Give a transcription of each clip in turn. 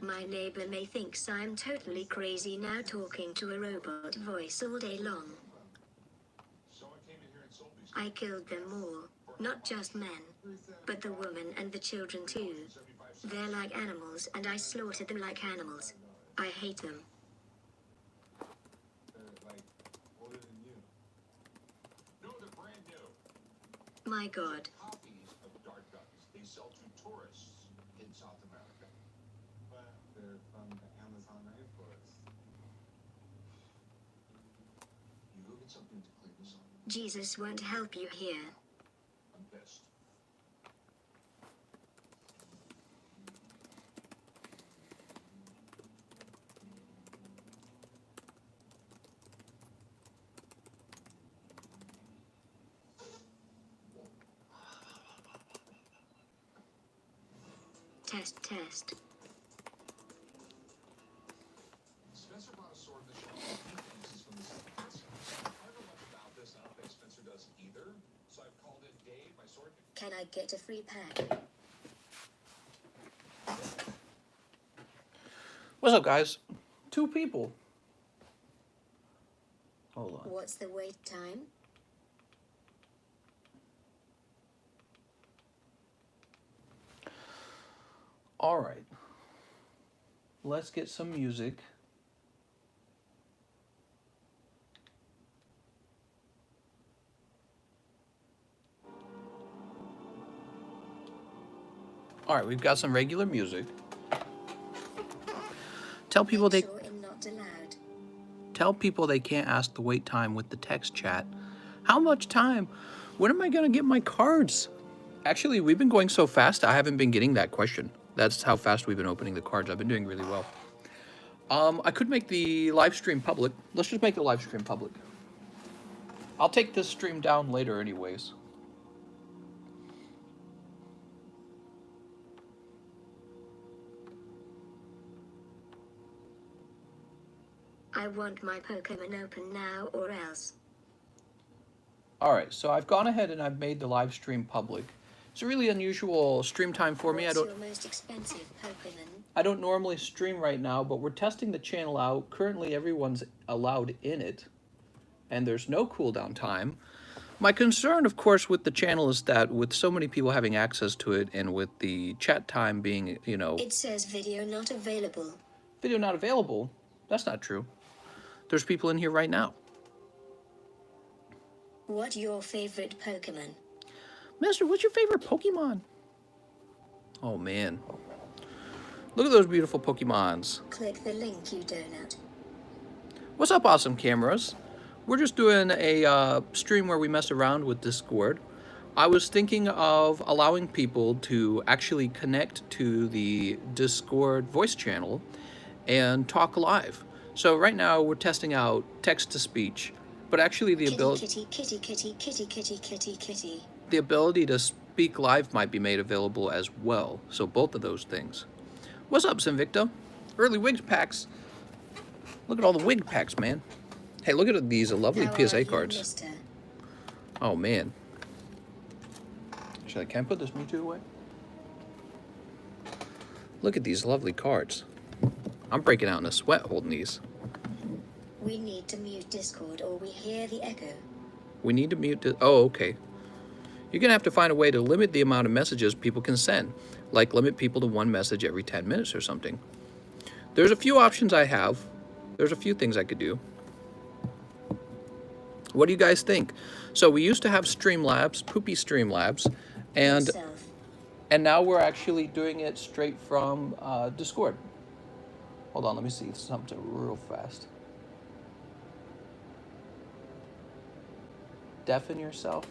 My neighbor may think I'm totally crazy now talking to a robot voice all day long. I killed them all, not just men, but the woman and the children too. They're like animals and I slaughtered them like animals. I hate them. My God. They sell to tourists in South America. But they're from the Amazon rainforest. You go get something to clean this up. Jesus won't help you here. I'm pissed. Test. Spencer bought a sword in the shop. He thinks he's from the same person. I don't know much about this. I don't think Spencer does either. So I've called in Dave, my sword. Can I get a free pack? What's up, guys? 2 people. Hold on. What's the wait time? All right. Let's get some music. All right, we've got some regular music. Tell people they can't ask the wait time with the text chat. How much time? When am I gonna get my cards? Actually, we've been going so fast, I haven't been getting that question. That's how fast we've been opening the cards. I've been doing really well. I could make the live stream public. Let's just make the live stream public. I'll take this stream down later anyways. I want my Pokemon open now or else. Alright, so I've gone ahead and I've made the live stream public. It's a really unusual stream time for me. What's your most expensive Pokemon? I don't normally stream right now, but we're testing the channel out. Currently, everyone's allowed in it, and there's no cooldown time. My concern, of course, with the channel is that with so many people having access to it, and with the chat time being, you know... It says video not available. Video not available? That's not true. There's people in here right now. What's your favorite Pokemon? Mister, what's your favorite Pokemon? Oh, man. Look at those beautiful Pokemons. Click the link, you donut. What's up, awesome cameras? We're just doing a stream where we mess around with Discord. I was thinking of allowing people to actually connect to the Discord voice channel and talk live. So right now we're testing out text-to-speech, but actually the ability... Kitty. The ability to speak live might be made available as well. So both of those things. What's up, Sinvicta? Early Wigs packs. Look at all the wig packs, man. Hey, look at these lovely PSA cards. Mister? Oh, man. Can I put this Mewtwo away? Look at these lovely cards. I'm breaking out in a sweat holding these. We need to mute Discord or we hear the echo. We need to mute... Oh, okay. You're going to have to find a way to limit the amount of messages people can send. Like limit people to 1 message every 10 minutes or something. There's a few options I have. There's a few things I could do. What do you guys think? So we used to have Streamlabs, Poopy Streamlabs, and now we're actually doing it straight from Discord. Hold on, let me see something real fast. Deafen yourself?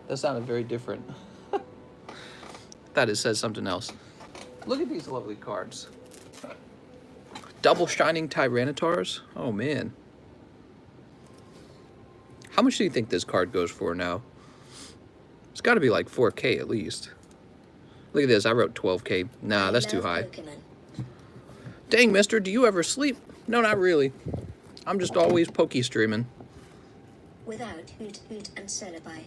That sounded very different. That it says something else. Look at these lovely cards. Double Shining Tyrannitars? Oh, man. How much do you think this card goes for now? It's got to be like 4K at least. Look at this. I wrote 12K. Nah, that's too high. Pokemon. Dang, mister, do you ever sleep? No, not really. I'm just always pokey streaming. Without Hoot and Celebi.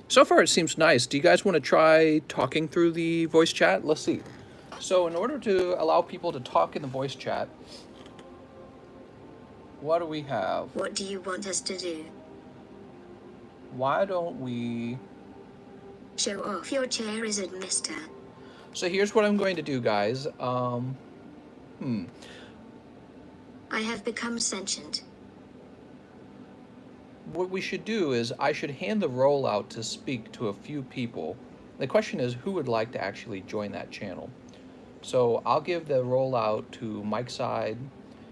So far it seems nice. Do you guys want to try talking through the voice chat? Let's see. So in order to allow people to talk in the voice chat, what do we have? What do you want us to do? Why don't we... Show off your chair, is it, mister? So here's what I'm going to do, guys. I have become sentient. What we should do is I should hand the role out to speak to a few people. The question is, who would like to actually join that channel? So I'll give the role out to Mike's side.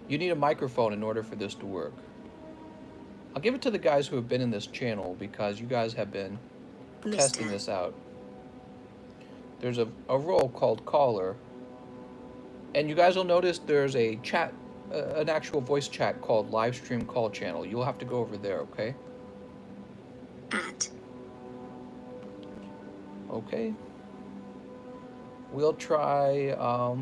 You need a microphone in order for this to work. I'll give it to the guys who have been in this channel because you guys have been testing this out. There's a role called caller, and you guys will notice there's a chat, an actual voice chat called live stream call channel. You'll have to go over there, okay? Okay. We'll try.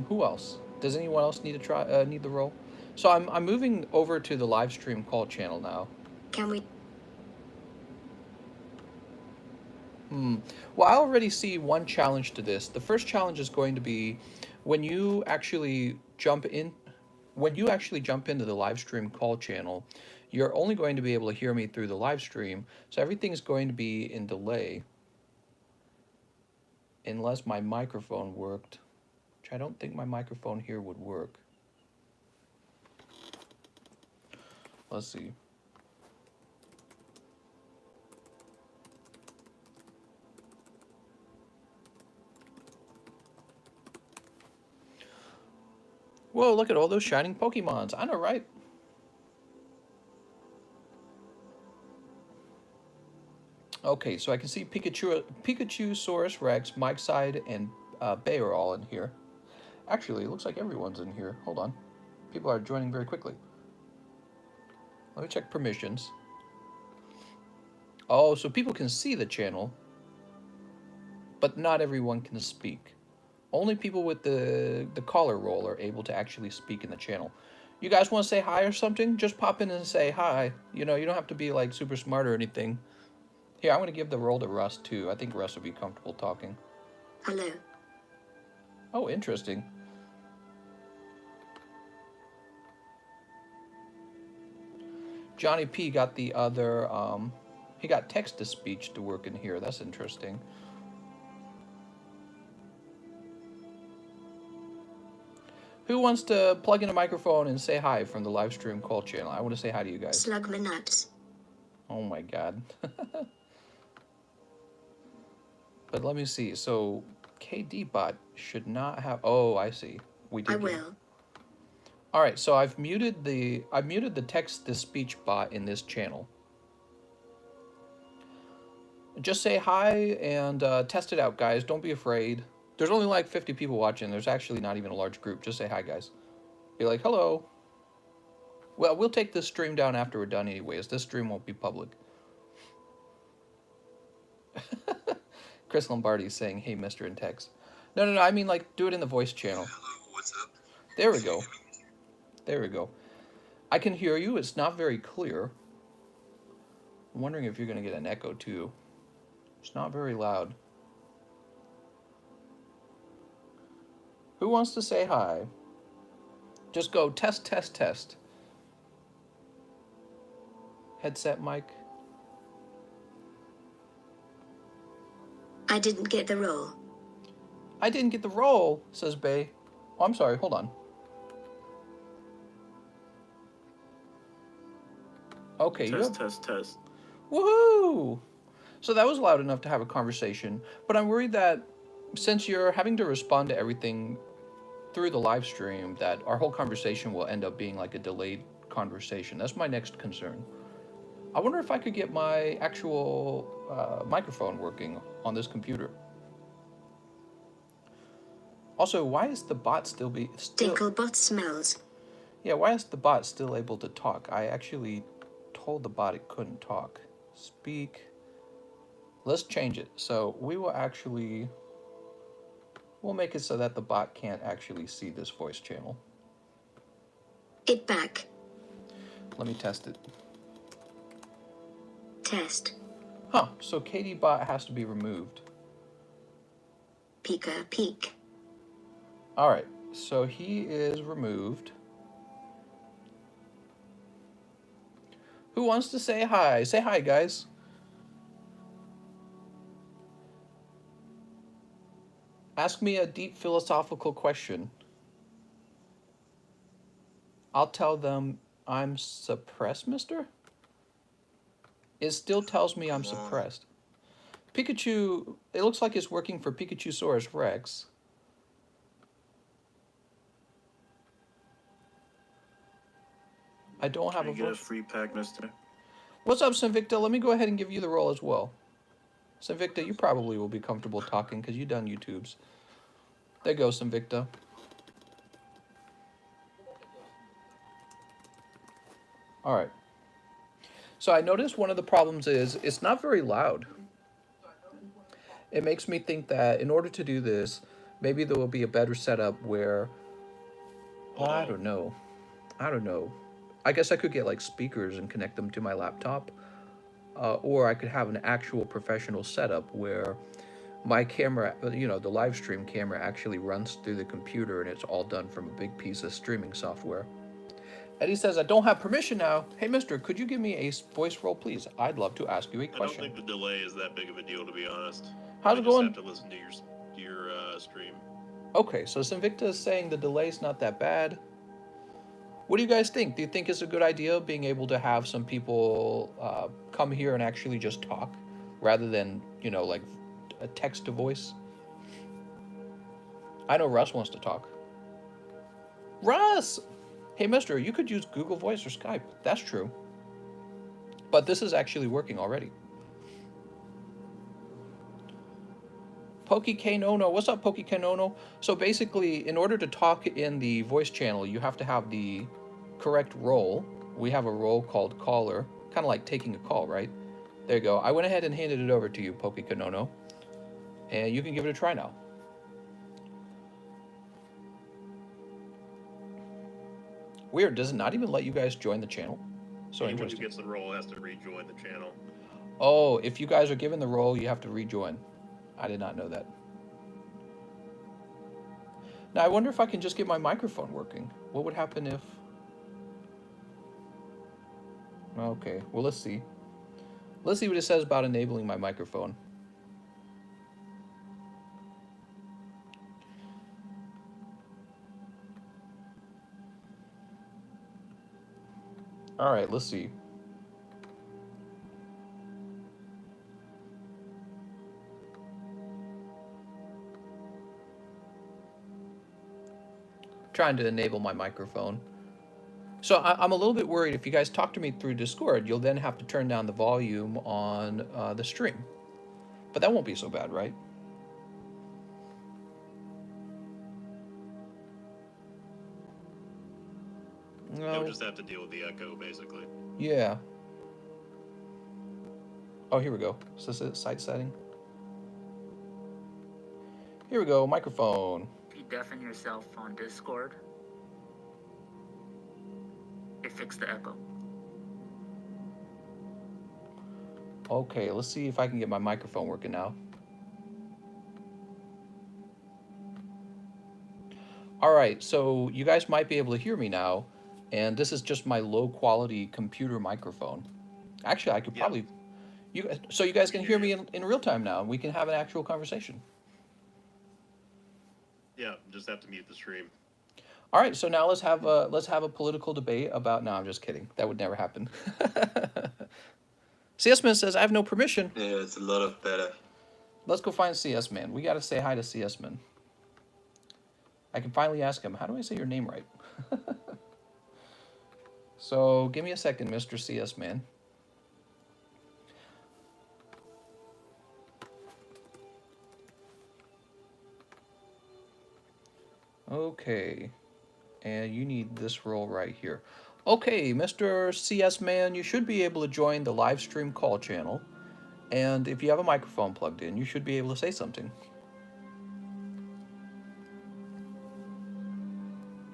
Who else? Does anyone else need to try? Need the role? So I'm moving over to the live stream call channel now. Can we? Well, I already see one challenge to this. The first challenge is going to be when you actually jump into the live stream call channel, you're only going to be able to hear me through the live stream. So everything's going to be in delay. Unless my microphone worked, which I don't think my microphone here would work. Let's see. Whoa, look at all those shining Pokemons. I know, right? Okay, so I can see Pikachu, Saurus Rex, Mike's side, and Bay are all in here. Actually, it looks like everyone's in here. Hold on. People are joining very quickly. Let me check permissions. Oh, so people can see the channel, but not everyone can speak. Only people with the caller role are able to actually speak in the channel. You guys want to say hi or something? Just pop in and say hi. You know, you don't have to be like super smart or anything. Here, I'm going to give the role to Russ too. I think Russ would be comfortable talking. Hello. Oh, interesting. Johnny P got the other, he got text-to-speech to work in here. That's interesting. Who wants to plug in a microphone and say hi from the live stream call channel? I want to say hi to you guys. Slug my nuts. Oh my god. But let me see. So KD bot should not have. Oh, I see. We did. I will. All right. So I've muted the text-to-speech bot in this channel. Just say hi and test it out, guys. Don't be afraid. There's only like 50 people watching. There's actually not even a large group. Just say hi, guys. Be like, hello. Well, we'll take this stream down after we're done anyways. This stream won't be public. Chris Lombardi is saying, hey, Mr. in text. No. I mean, like, do it in the voice channel. Hello, what's up? There we go. There we go. I can hear you. It's not very clear. I'm wondering if you're going to get an echo, too. It's not very loud. Who wants to say hi? Just go test, test, test. Headset mic. I didn't get the role. I didn't get the role, says Bay. Oh, I'm sorry. Hold on. Okay. Test. Woohoo! So that was loud enough to have a conversation, but I'm worried that since you're having to respond to everything through the live stream, that our whole conversation will end up being like a delayed conversation. That's my next concern. I wonder if I could get my actual microphone working on this computer. Also, why is the bot still... Dinklebot smells. Yeah, why is the bot still able to talk? I actually told the bot it couldn't talk. Speak. Let's change it. So we will actually... We'll make it so that the bot can't actually see this voice channel. It back. Let me test it. Test. Huh, so Katie Bot has to be removed. Pika peek. Alright, so he is removed. Who wants to say hi? Say hi, guys. Ask me a deep philosophical question. I'll tell them I'm suppressed, mister? It still tells me I'm suppressed. Pikachu, it looks like it's working for Pikachusaurus Rex. I don't have a voice. Get a free pack, mister. What's up, Sinvicta? Let me go ahead and give you the role as well. Sinvicta, you probably will be comfortable talking because you've done YouTubes. There goes Sinvicta. All right. So I noticed one of the problems is it's not very loud. It makes me think that in order to do this, maybe there will be a better setup where, well, I don't know. I guess I could get like speakers and connect them to my laptop. Or I could have an actual professional setup where my camera, you know, the live stream camera actually runs through the computer and it's all done from a big piece of streaming software. Eddie says, I don't have permission now. Hey, mister, could you give me a voice role, please? I'd love to ask you a question. I don't think the delay is that big of a deal, to be honest. How's it going? I just have to listen to your stream. Okay, so Sinvicta is saying the delay's not that bad. What do you guys think? Do you think it's a good idea being able to have some people come here and actually just talk rather than, you know, like a text to voice? I know Russ wants to talk. Russ! Hey, mister, you could use Google Voice or Skype. That's true. But this is actually working already. PokeKnono, what's up, PokeKnono? So basically, in order to talk in the voice channel, you have to have the correct role. We have a role called caller, kind of like taking a call, right? There you go. I went ahead and handed it over to you, PokeKnono, and you can give it a try now. Weird, does it not even let you guys join the channel? So Anyone who interesting. gets the role has to rejoin the channel. Oh, if you guys are given the role, you have to rejoin. I did not know that. Now, I wonder if I can just get my microphone working. What would happen if... Okay, well, let's see. Let's see what it says about enabling my microphone. All right, let's see. Trying to enable my microphone. So I'm a little bit worried if you guys talk to me through Discord, you'll then have to turn down the volume on the stream. But that won't be so bad, right? No. You'll just have to deal with the echo, basically. Yeah. Oh, here we go. Is this it? Site setting? Here we go, microphone. If you deafen yourself on Discord, it fixed the echo. Okay, let's see if I can get my microphone working now. All right, so you guys might be able to hear me now, and this is just my low quality computer microphone. Actually, I could probably, so you guys can hear me in real time now, and we can have an actual conversation. Yeah, just have to mute the stream. All right, so now let's have a political debate about. No, I'm just kidding. That would never happen. CS Man says I have no permission. Yeah, it's a lot of better. Let's go find CS Man. We got to say hi to CS Man. I can finally ask him. How do I say your name right? So give me a second, Mr. CS Man. Okay. And you need this role right here. Okay, Mr. CS Man, you should be able to join the live stream call channel. And if you have a microphone plugged in, you should be able to say something.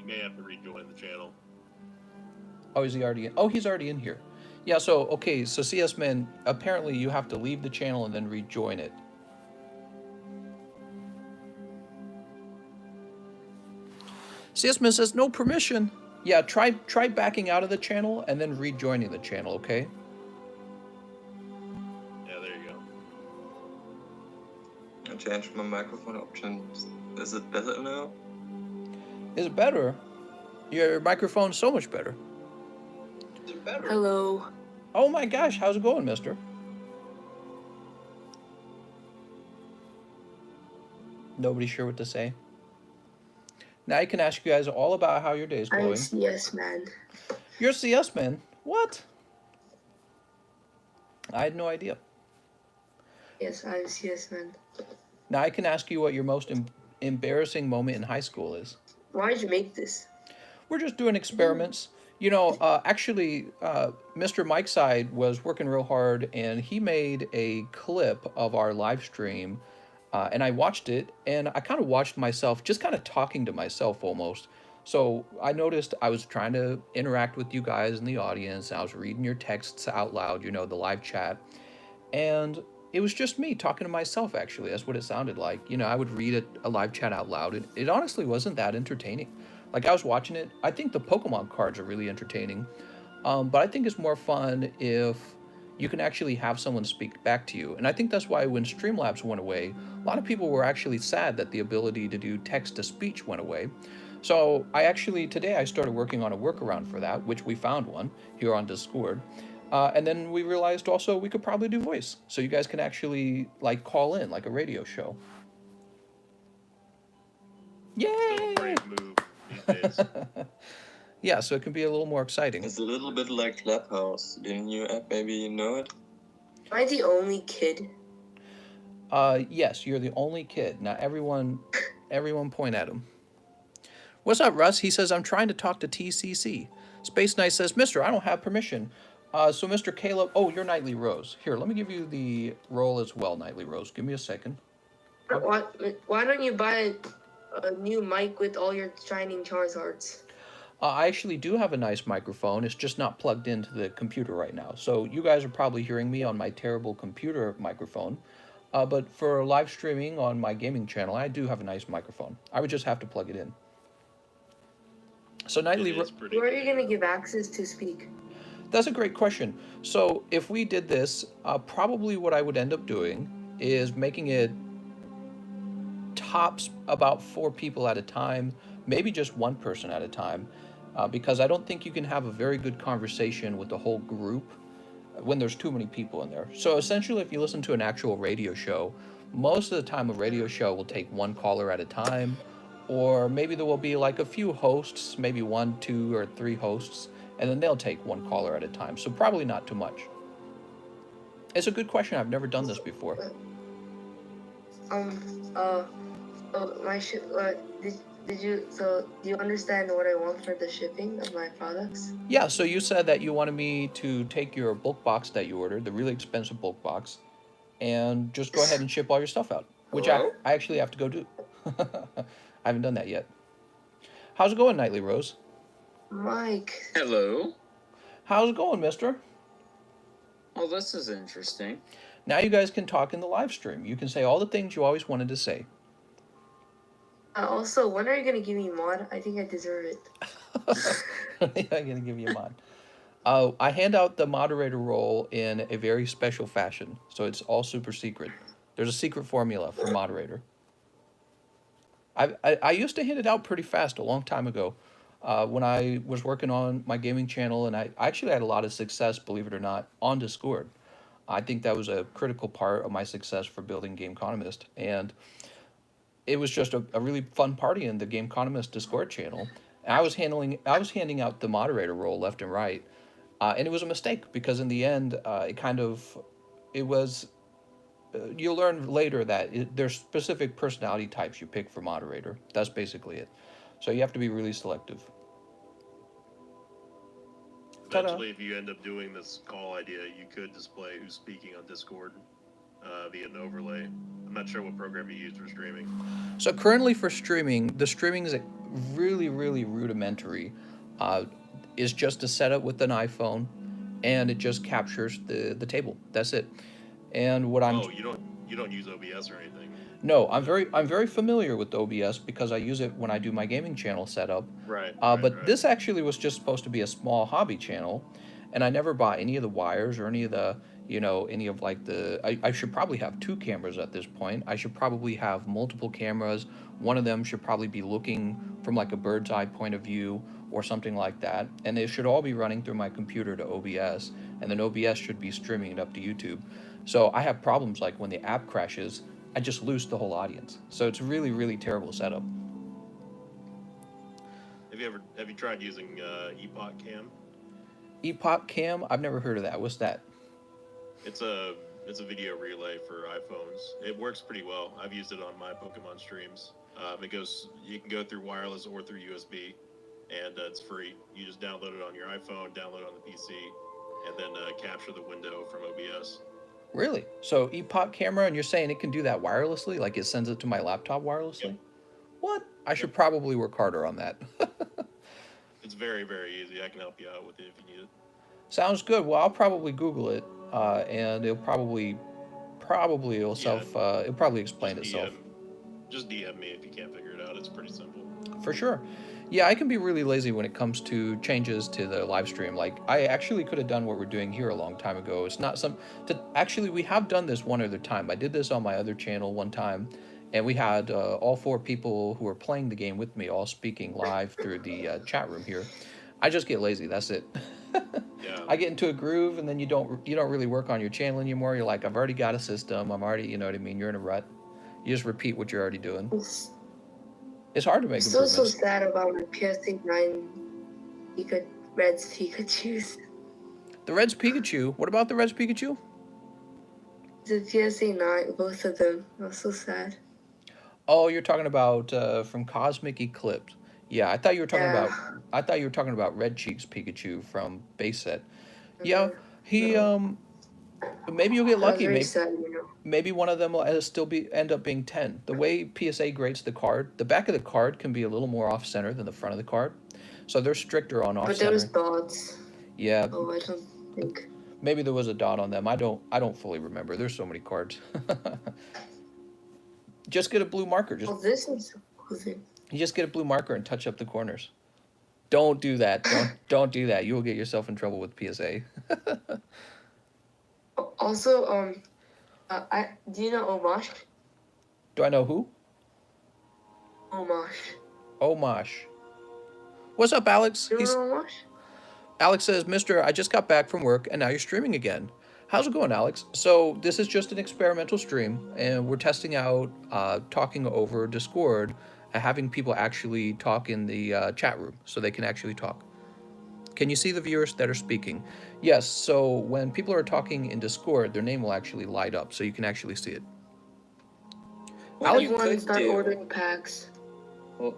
You may have to rejoin the channel. Oh, is he already in? Oh, he's already in here. Yeah, so, okay, so CS Man, apparently you have to leave the channel and then rejoin it. CS Man says, no permission. Yeah, try backing out of the channel and then rejoining the channel, okay? Yeah, there you go. I changed my microphone options. Is it better now? Is it better? Your microphone's so much better. Is it better? Hello. Oh my gosh, how's it going, mister? Nobody's sure what to say. Now I can ask you guys all about how your day is going. I'm CS Man. You're CS Man? What? I had no idea. Yes, I'm CS Man. Now I can ask you what your most embarrassing moment in high school is. Why'd you make this? We're just doing experiments. You know, actually, Mr. Mike Side was working real hard, and he made a clip of our live stream, and I watched it, and I kind of watched myself, just kind of talking to myself almost. So I noticed I was trying to interact with you guys in the audience. I was reading your texts out loud, you know, the live chat, and it was just me talking to myself, actually. That's what it sounded like. You know, I would read a live chat out loud, and it honestly wasn't that entertaining. Like, I was watching it. I think the Pokemon cards are really entertaining, but I think it's more fun if you can actually have someone speak back to you. And I think that's why when Streamlabs went away, a lot of people were actually sad that the ability to do text-to-speech went away. So today I started working on a workaround for that, which we found one here on Discord. And then we realized also we could probably do voice. So you guys can actually, like, call in, like a radio show. Still Yay! a brave move these days. Yeah, so it can be a little more exciting. It's a little bit like Clubhouse. Didn't you maybe you know it? Am I the only kid? Yes, you're the only kid. Now everyone point at him. What's up, Russ? He says, I'm trying to talk to TCC. Space Knight says, Mister, I don't have permission. So Mr. Caleb, oh, you're Nightly Rose. Here, let me give you the role as well, Nightly Rose. Give me a second. Why don't you buy a new mic with all your shining Charizards? I actually do have a nice microphone. It's just not plugged into the computer right now. So you guys are probably hearing me on my terrible computer microphone. But for live streaming on my gaming channel, I do have a nice microphone. I would just have to plug it in. So Nightly Rose, Who are you going to give access to speak? that's a great question. So if we did this, probably what I would end up doing is making it tops about 4 people at a time, maybe just 1 person at a time, because I don't think you can have a very good conversation with the whole group when there's too many people in there. So essentially, if you listen to an actual radio show, most of the time a radio show will take 1 caller at a time, or maybe there will be like a few hosts, maybe 1, 2, or 3 hosts, and then they'll take 1 caller at a time. So probably not too much. It's a good question. I've never done this before. Do you understand what I want for the shipping of my products? Yeah, so you said that you wanted me to take your bulk box that you ordered, the really expensive bulk box, and just go ahead and ship all your stuff out, which I actually have to go do. I haven't done that yet. How's it going, Nightly Rose? Mike. Hello. How's it going, mister? Well, this is interesting. Now you guys can talk in the live stream. You can say all the things you always wanted to say. Also, when are you going to give me mod? I think I deserve it. I'm going to give you a mod. I hand out the moderator role in a very special fashion, so it's all super secret. There's a secret formula for moderator. I used to hand it out pretty fast a long time ago when I was working on my gaming channel, and I actually had a lot of success, believe it or not, on Discord. I think that was a critical part of my success for building GameConomist, and it was just a really fun party in the GameConomist Discord channel. And I was handing out the moderator role left and right, and it was a mistake because in the end, you'll learn later that there's specific personality types you pick for moderator. That's basically it. So you have to be really selective. Eventually, if you end up doing this call idea, you could display who's speaking on Discord via an overlay. I'm not sure what program you use for streaming. So currently for streaming, the streaming is really, really rudimentary. It's just a setup with an iPhone, and it just captures the table. That's it. And what I'm Oh, you don't use OBS or anything. no, I'm very familiar with OBS because I use it when I do my gaming channel setup. Right. But this actually was just supposed to be a small hobby channel, and I never bought any of the wires or any of the, any of like the. I should probably have 2 cameras at this point. I should probably have multiple cameras. One of them should probably be looking from like a bird's eye point of view or something like that, and they should all be running through my computer to OBS, and then OBS should be streaming it up to YouTube. So I have problems like when the app crashes, I just lose the whole audience. So it's really, really terrible setup. Have you tried using Epoch Cam? Epoch Cam? I've never heard of that. What's that? It's a video relay for iPhones. It works pretty well. I've used it on my Pokemon streams. You can go through wireless or through USB, and it's free. You just download it on your iPhone, download it on the PC, and then capture the window from OBS. Really? So Epoch camera, and you're saying it can do that wirelessly? Like it sends it to my laptop wirelessly? Yep. What? I should probably work harder on that. It's very, very easy. I can help you out with it if you need it. Sounds good. Well, I'll probably Google it, and it'll probably it'll probably explain itself. Just DM me if you can't figure it out. It's pretty simple. For sure. Yeah, I can be really lazy when it comes to changes to the live stream. Like, I actually could have done what we're doing here a long time ago. It's not actually, we have done this one other time. I did this on my other channel one time, and we had all 4 people who were playing the game with me all speaking live through the chat room here. I just get lazy. That's it. Yeah. I get into a groove, and then you don't really work on your channel anymore. You're like, I've already got a system. I'm already, you know what I mean? You're in a rut. You just repeat what you're already doing. It's hard to make improvements. So sad about my PS9 Red's Pikachu's. The Red's Pikachu? What about the Red's Pikachu? The PS9, both of them. I was so sad. Oh, you're talking about from Cosmic Eclipse. Yeah, I thought you were talking about Red Cheeks Pikachu from base set. Yeah, he maybe you'll get lucky. Maybe sad, maybe one of them will end up being 10. The way PSA grades the card, the back of the card can be a little more off center than the front of the card, so they're stricter on off center. But there was dots. Yeah. Oh, I don't think. Maybe there was a dot on them. I don't fully remember. There's so many cards. Just get a blue marker. This is cool thing. You just get a blue marker and touch up the corners. Don't do that. Don't do that. You will get yourself in trouble with PSA. Also, do you know Omash? Do I know who? Omash. What's up, Alex? You know Omash? Alex says, Mister, I just got back from work and now you're streaming again. How's it going, Alex? So this is just an experimental stream, and we're testing out talking over Discord and having people actually talk in the chat room so they can actually talk. Can you see the viewers that are speaking? Yes, so when people are talking in Discord, their name will actually light up so you can actually see it. What you could start do, ordering packs. well,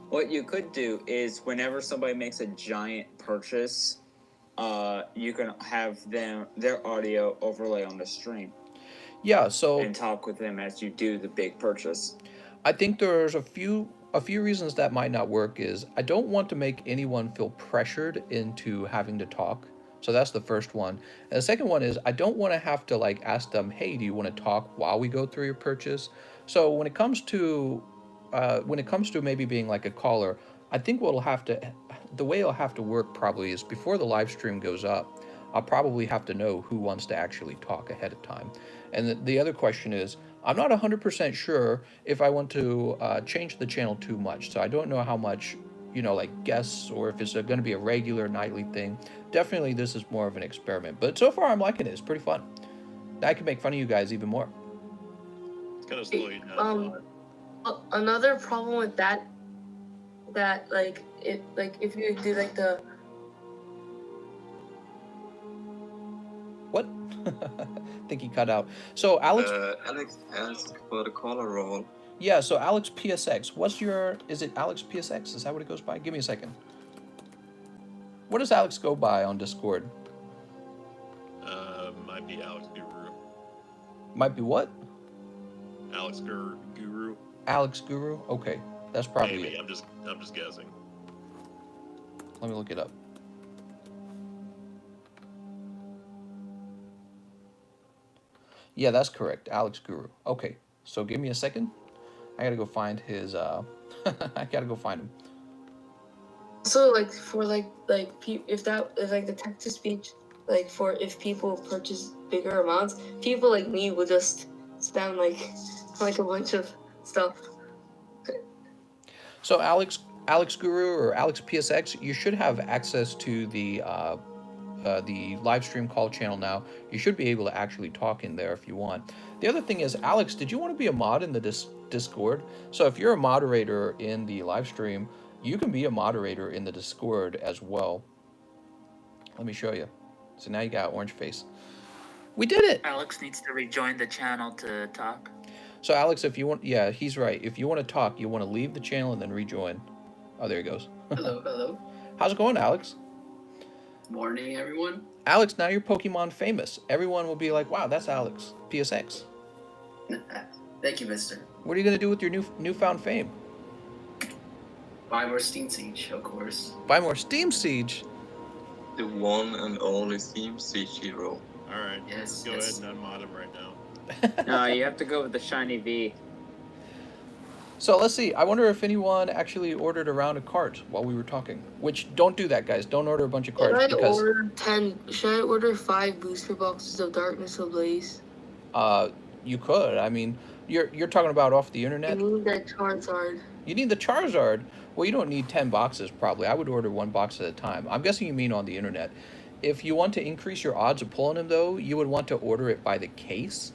what you could do is whenever somebody makes a giant purchase, you can have their audio overlay on the stream. Yeah, so and talk with them as you do the big purchase. I think there's a few reasons that might not work. Is I don't want to make anyone feel pressured into having to talk. So that's the first one. And the second one is I don't want to have to like ask them, hey, do you want to talk while we go through your purchase? So when it comes to maybe being like a caller, I think the way it'll have to work probably is before the live stream goes up, I'll probably have to know who wants to actually talk ahead of time. And the other question is, I'm not 100% sure if I want to change the channel too much. So I don't know how much, like guests, or if it's going to be a regular nightly thing. Definitely this is more of an experiment. But so far I'm liking it. It's pretty fun. I can make fun of you guys even more. It's kind of slow you down. Another problem with that if you do like the what? I think he cut out. So Alex asked for the caller roll. Yeah, so Alex PSX. Is it Alex PSX? Is that what it goes by? Give me a second. What does Alex go by on Discord? Might be Alex Guru. Might be what? Alex Guru. Alex Guru? Okay. That's probably Maybe. it. I'm just guessing. Let me look it up. Yeah, that's correct. Alex Guru. Okay, so give me a second. I gotta go find his. I gotta go find him. So like for if like the text to speech, like for if people purchase bigger amounts, people like me will just spam like a bunch of stuff. So Alex Guru or Alex PSX, you should have access to the live stream call channel now. You should be able to actually talk in there if you want. The other thing is, Alex, did you want to be a mod in the Discord? So if you're a moderator in the live stream, you can be a moderator in the Discord as well. Let me show you. So now you got orange face. We did it! Alex needs to rejoin the channel to talk. So Alex, if you want, yeah, he's right. If you want to talk, you want to leave the channel and then rejoin. Oh, there he goes. Hello, hello. How's it going, Alex? Morning, everyone. Alex, now you're Pokemon famous. Everyone will be like, wow, that's Alex, PSX. Thank you, mister. What are you going to do with your newfound fame? Buy more Steam Siege, of course. Buy more Steam Siege? The one and only Steam Siege hero. Alright, Yes, go yes. ahead and unmod him right now. No, you have to go with the shiny V. So let's see. I wonder if anyone actually ordered a round of cards while we were talking. Which, don't do that, guys. Don't order a bunch of cards. Should I order 5 booster boxes of Darkness Ablaze? You could. I mean, you're talking about off the I internet? need that Charizard. You need the Charizard? Well, you don't need 10 boxes, probably. I would order 1 box at a time. I'm guessing you mean on the internet. If you want to increase your odds of pulling them, though, you would want to order it by the case.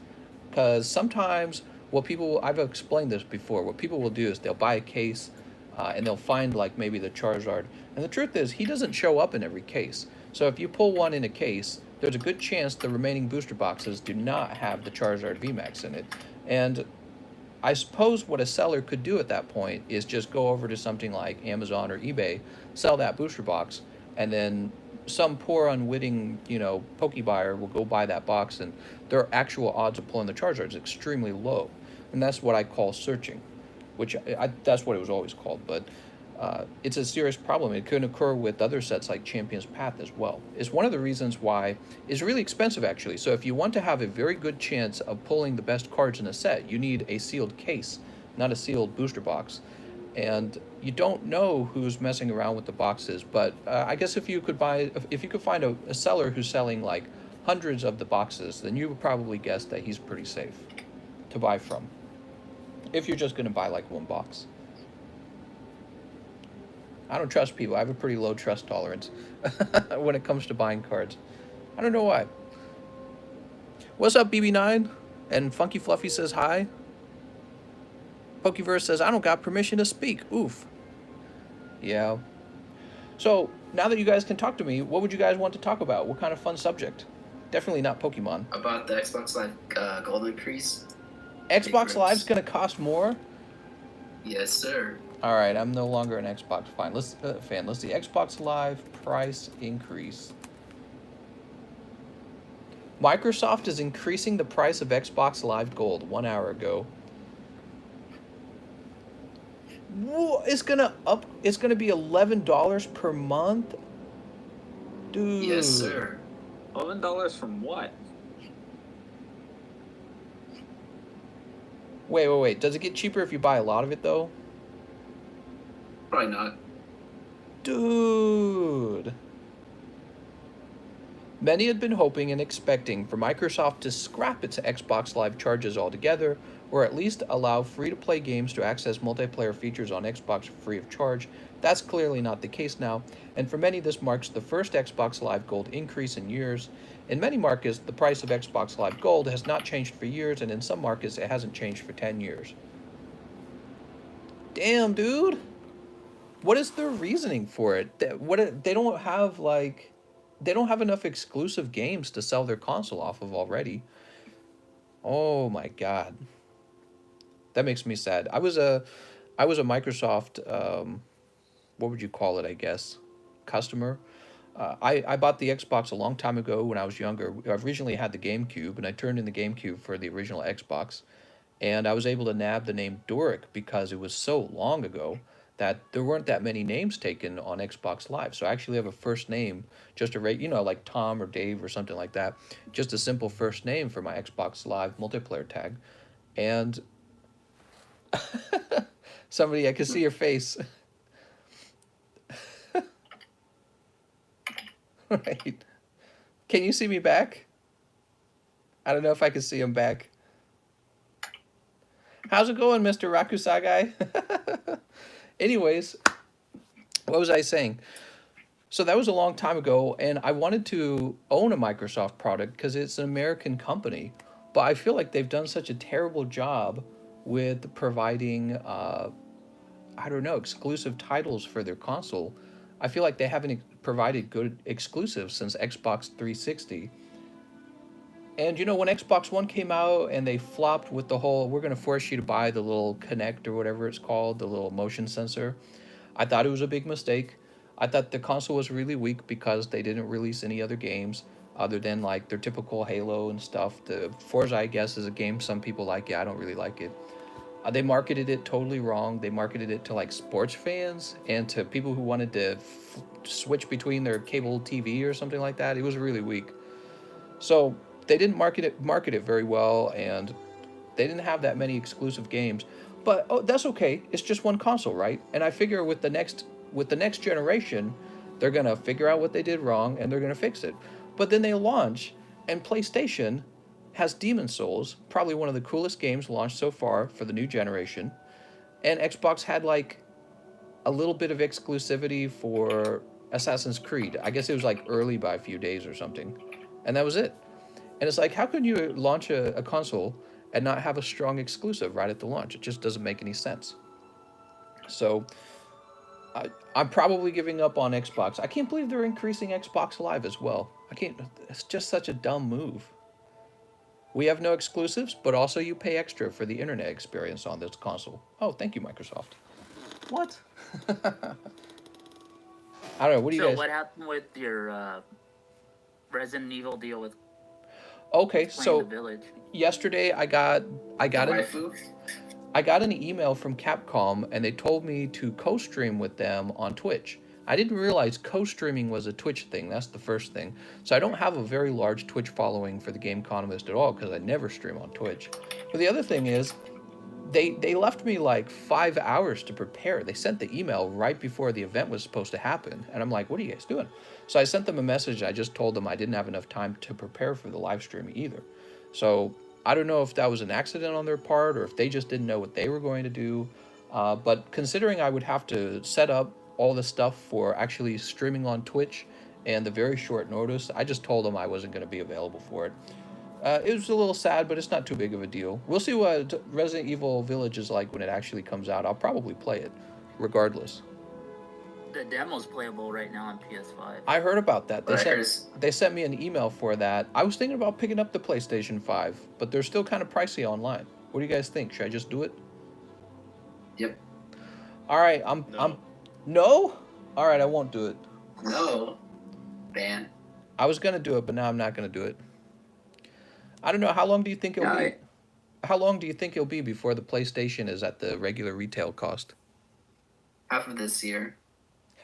Because sometimes I've explained this before, what people will do is they'll buy a case and they'll find like maybe the Charizard. And the truth is, he doesn't show up in every case. So if you pull one in a case, there's a good chance the remaining booster boxes do not have the Charizard VMAX in it. And I suppose what a seller could do at that point is just go over to something like Amazon or eBay, sell that booster box, and then some poor unwitting, Poke buyer will go buy that box, and their actual odds of pulling the Charizard is extremely low. And that's what I call searching, which that's what it was always called. But it's a serious problem. It could occur with other sets like Champion's Path as well. It's one of the reasons why it's really expensive, actually. So if you want to have a very good chance of pulling the best cards in a set, you need a sealed case, not a sealed booster box. And you don't know who's messing around with the boxes, but I guess if you could find a seller who's selling like hundreds of the boxes, then you would probably guess that he's pretty safe to buy from. If you're just going to buy like 1 box. I don't trust people. I have a pretty low trust tolerance when it comes to buying cards. I don't know why. What's up, BB9? And Funky Fluffy says hi. Pokeverse says, I don't got permission to speak. Oof. Yeah. So, now that you guys can talk to me, what would you guys want to talk about? What kind of fun subject? Definitely not Pokemon. About the Xbox Live Gold increase. Xbox Live's gonna cost more? Yes, sir. Alright, I'm no longer an Xbox fan. Let's see. Xbox Live price increase. Microsoft is increasing the price of Xbox Live Gold 1 hour ago. Whoa, it's gonna be $11 per month? Dude. Yes, sir. $11 from what? Wait. Does it get cheaper if you buy a lot of it, though? Probably not. Dude. Many had been hoping and expecting for Microsoft to scrap its Xbox Live charges altogether, or at least allow free-to-play games to access multiplayer features on Xbox free of charge. That's clearly not the case now, and for many this marks the first Xbox Live Gold increase in years. In many markets, the price of Xbox Live Gold has not changed for years, and in some markets, it hasn't changed for 10 years. Damn, dude. What is their reasoning for it? They don't have enough exclusive games to sell their console off of already. Oh my god. That makes me sad. I was a Microsoft, what would you call it, I guess, customer. I bought the Xbox a long time ago when I was younger. I originally had the GameCube, and I turned in the GameCube for the original Xbox. And I was able to nab the name Doric because it was so long ago that there weren't that many names taken on Xbox Live. So I actually have a first name, just a like Tom or Dave or something like that, just a simple first name for my Xbox Live multiplayer tag. And somebody, I can see your face. Right. Can you see me back? I don't know if I can see him back. How's it going, Mr. Rakusagai? Anyways, what was I saying? So that was a long time ago, and I wanted to own a Microsoft product because it's an American company. But I feel like they've done such a terrible job with providing, I don't know, exclusive titles for their console. I feel like they haven't provided good exclusives since Xbox 360. And when Xbox One came out and they flopped with the whole, we're going to force you to buy the little Kinect or whatever it's called, the little motion sensor, I thought it was a big mistake. I thought the console was really weak because they didn't release any other games other than like their typical Halo and stuff. The Forza, I guess, is a game some people like. Yeah, I don't really like it. They marketed it totally wrong. They marketed it to like sports fans and to people who wanted to switch between their cable TV or something like that. It was really weak. So they didn't market it very well, and they didn't have that many exclusive games. But that's okay. It's just one console, right? And I figure with the next generation, they're gonna figure out what they did wrong and they're gonna fix it. But then they launch, and PlayStation has Demon Souls, probably one of the coolest games launched so far for the new generation, and Xbox had like a little bit of exclusivity for Assassin's Creed. I guess it was like early by a few days or something, and that was it. And it's like, how can you launch a console and not have a strong exclusive right at the launch? It just doesn't make any sense. So I'm probably giving up on Xbox. I can't believe they're increasing Xbox Live as well. I can't. It's just such a dumb move. We have no exclusives, but also you pay extra for the internet experience on this console. Oh, thank you, Microsoft. What? I don't know. What do you So guys? what happened with your Resident Evil deal with Okay, playing so the Village? yesterday I got Waifu? an email from Capcom, and they told me to co-stream with them on Twitch. I didn't realize co-streaming was a Twitch thing. That's the first thing. So I don't have a very large Twitch following for the TheCardconomist at all because I never stream on Twitch. But the other thing is, they left me like 5 hours to prepare. They sent the email right before the event was supposed to happen, and I'm like, what are you guys doing? So I sent them a message. I just told them I didn't have enough time to prepare for the live stream either. So I don't know if that was an accident on their part or if they just didn't know what they were going to do. But considering I would have to set up all the stuff for actually streaming on Twitch and the very short notice, I just told them I wasn't going to be available for it. It was a little sad, but it's not too big of a deal. We'll see what Resident Evil Village is like when it actually comes out. I'll probably play it, regardless. The demo's playable right now on PS5. I heard about that. Well, They sent me an email for that. I was thinking about picking up the PlayStation 5, but they're still kind of pricey online. What do you guys think? Should I just do it? Yep. All right, No? All right, I won't do it. No. Ban. I was gonna do it, but now I'm not gonna do it. I don't know. How long do you think it'll be? How long do you think it'll be before the PlayStation is at the regular retail cost? Half of this year.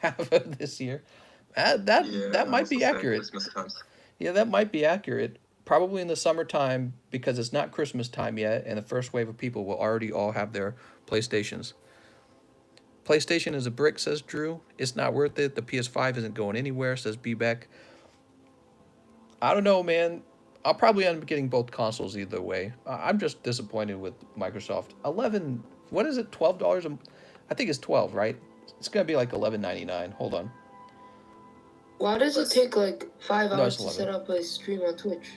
Half of this year. That might be accurate. Yeah, that might be accurate. Probably in the summertime because it's not Christmas time yet, and the first wave of people will already all have their PlayStations. PlayStation is a brick, says Drew. It's not worth it. The PS5 isn't going anywhere, says B-Beck. I don't know, man. I'll probably end up getting both consoles either way. I'm just disappointed with Microsoft. What is it, $12? I think it's 12, right? It's going to be like $11.99. Hold on. Why does it take like 5 No, hours it's to set 11. up a stream on Twitch?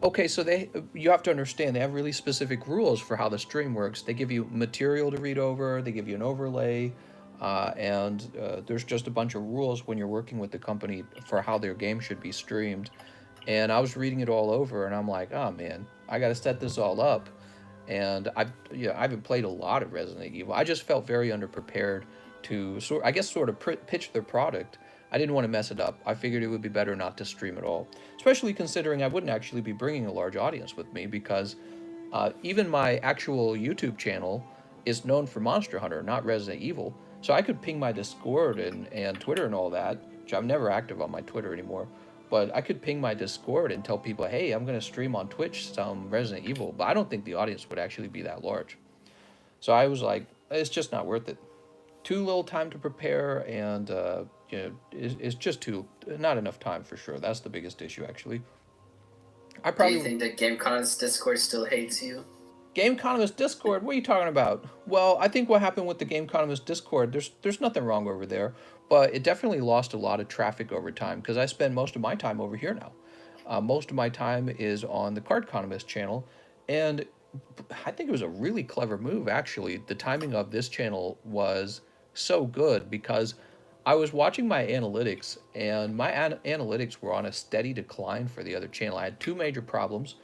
Okay, so you have to understand, they have really specific rules for how the stream works. They give you material to read over, they give you an overlay, and there's just a bunch of rules when you're working with the company for how their game should be streamed. And I was reading it all over, and I'm like, oh man, I got to set this all up. And I haven't played a lot of Resident Evil. I just felt very underprepared to sort of pitch their product. I didn't want to mess it up. I figured it would be better not to stream at all, especially considering I wouldn't actually be bringing a large audience with me because even my actual YouTube channel is known for Monster Hunter, not Resident Evil. So I could ping my Discord and Twitter and all that, which I'm never active on my Twitter anymore. But I could ping my Discord and tell people, hey, I'm going to stream on Twitch some Resident Evil. But I don't think the audience would actually be that large. So I was like, it's just not worth it. Too little time to prepare, and it's just not enough time for sure. That's the biggest issue, actually. Do you think that GameCon's Discord still hates you? GameConomist Discord? What are you talking about? Well, I think what happened with the GameConomist Discord, there's nothing wrong over there, but it definitely lost a lot of traffic over time because I spend most of my time over here now. Most of my time is on the TheCardconomist channel, and I think it was a really clever move, actually. The timing of this channel was so good because I was watching my analytics, and my analytics were on a steady decline for the other channel. I had two major problems.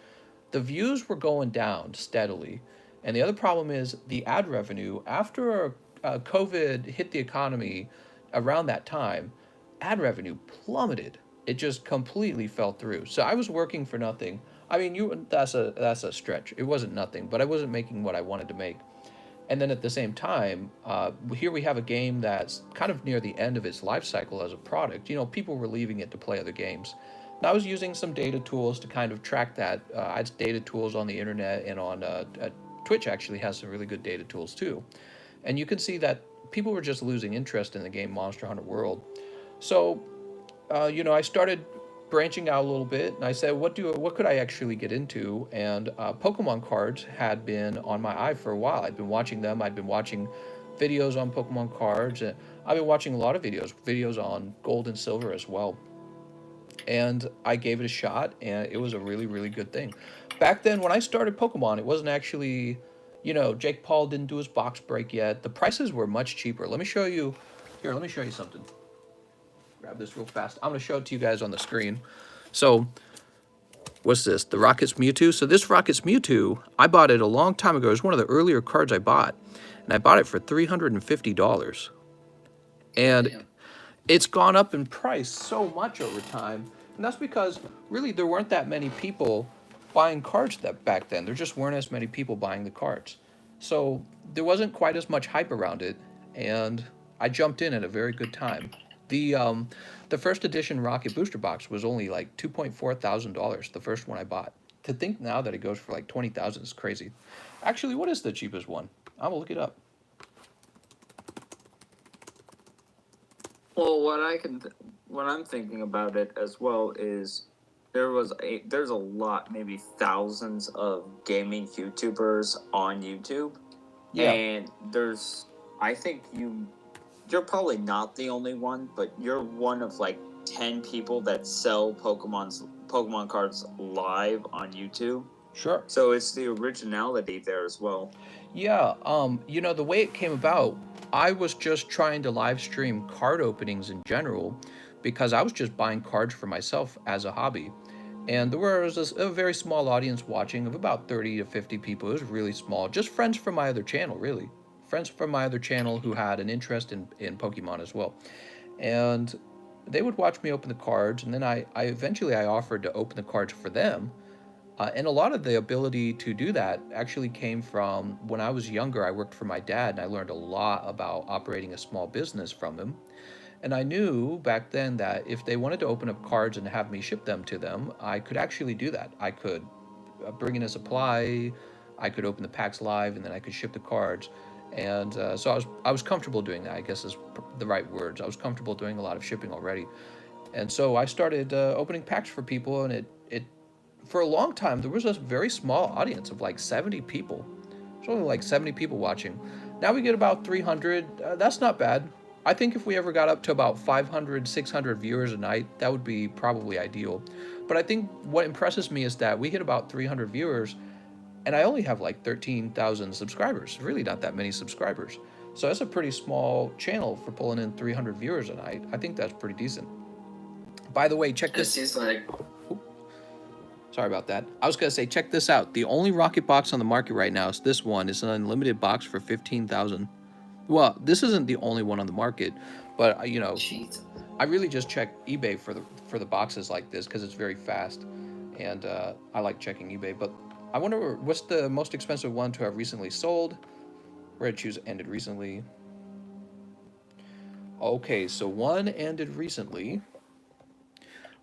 The views were going down steadily, and the other problem is the ad revenue. After COVID hit the economy around that time, ad revenue plummeted. It just completely fell through. So I was working for nothing. I mean, that's a stretch. It wasn't nothing, but I wasn't making what I wanted to make. And then at the same time, here we have a game that's kind of near the end of its life cycle as a product. You know, people were leaving it to play other games. And I was using some data tools to kind of track that. I had data tools on the internet, and on Twitch actually has some really good data tools too. And you can see that people were just losing interest in the game Monster Hunter World. So, I started branching out a little bit, and I said, what could I actually get into? And Pokemon cards had been on my eye for a while. I'd been watching them. I'd been watching videos on Pokemon cards, and I've been watching a lot of videos on Gold and Silver as well. And I gave it a shot, and it was a really, really good thing. Back then, when I started Pokemon, it wasn't actually, Jake Paul didn't do his box break yet. The prices were much cheaper. Let me show you something. Grab this real fast. I'm going to show it to you guys on the screen. So, what's this? The Rocket's Mewtwo. So this Rocket's Mewtwo, I bought it a long time ago. It was one of the earlier cards I bought. And I bought it for $350. And it's gone up in price so much over time. And that's because, really, there weren't that many people buying cards back then. There just weren't as many people buying the cards. So there wasn't quite as much hype around it. And I jumped in at a very good time. The first edition Rocket Booster Box was only like $2.4 thousand, the first one I bought. To think now that it goes for like $20,000 is crazy. Actually, what is the cheapest one? I'm gonna look it up. Well, what I'm thinking about it as well is there's a lot, maybe thousands of gaming YouTubers on YouTube. Yeah. And I think you're probably not the only one, but you're one of like 10 people that sell Pokemon cards live on YouTube. Sure. So it's the originality there as well. Yeah, the way it came about, I was just trying to live stream card openings in general because I was just buying cards for myself as a hobby. And there was a very small audience watching of about 30 to 50 people. It was really small. Just friends from my other channel, really. Friends from my other channel who had an interest in Pokemon as well. And they would watch me open the cards, and then I eventually offered to open the cards for them. And a lot of the ability to do that actually came from when I was younger. I worked for my dad, and I learned a lot about operating a small business from him. And I knew back then that if they wanted to open up cards and have me ship them to them, I could actually do that. I could bring in a supply, I could open the packs live, and then I could ship the cards. And so I was comfortable doing that, I guess is the right words. I was comfortable doing a lot of shipping already. And so I started opening packs for people, and it for a long time, there was a very small audience of like 70 people. There's only like 70 people watching. Now we get about 300. That's not bad. I think if we ever got up to about 500, 600 viewers a night, that would be probably ideal. But I think what impresses me is that we hit about 300 viewers, and I only have like 13,000 subscribers. Really not that many subscribers. So that's a pretty small channel for pulling in 300 viewers a night. I think that's pretty decent. By the way, check this. Sorry about that. I was going to say, check this out. The only Rocket box on the market right now is this one. It's an unlimited box for 15,000. Well, this isn't the only one on the market, but Jeez. I really just check eBay for the boxes like this because it's very fast, and I like checking eBay. But I wonder what's the most expensive one to have recently sold. Red Shoes ended recently. Okay, so one ended recently.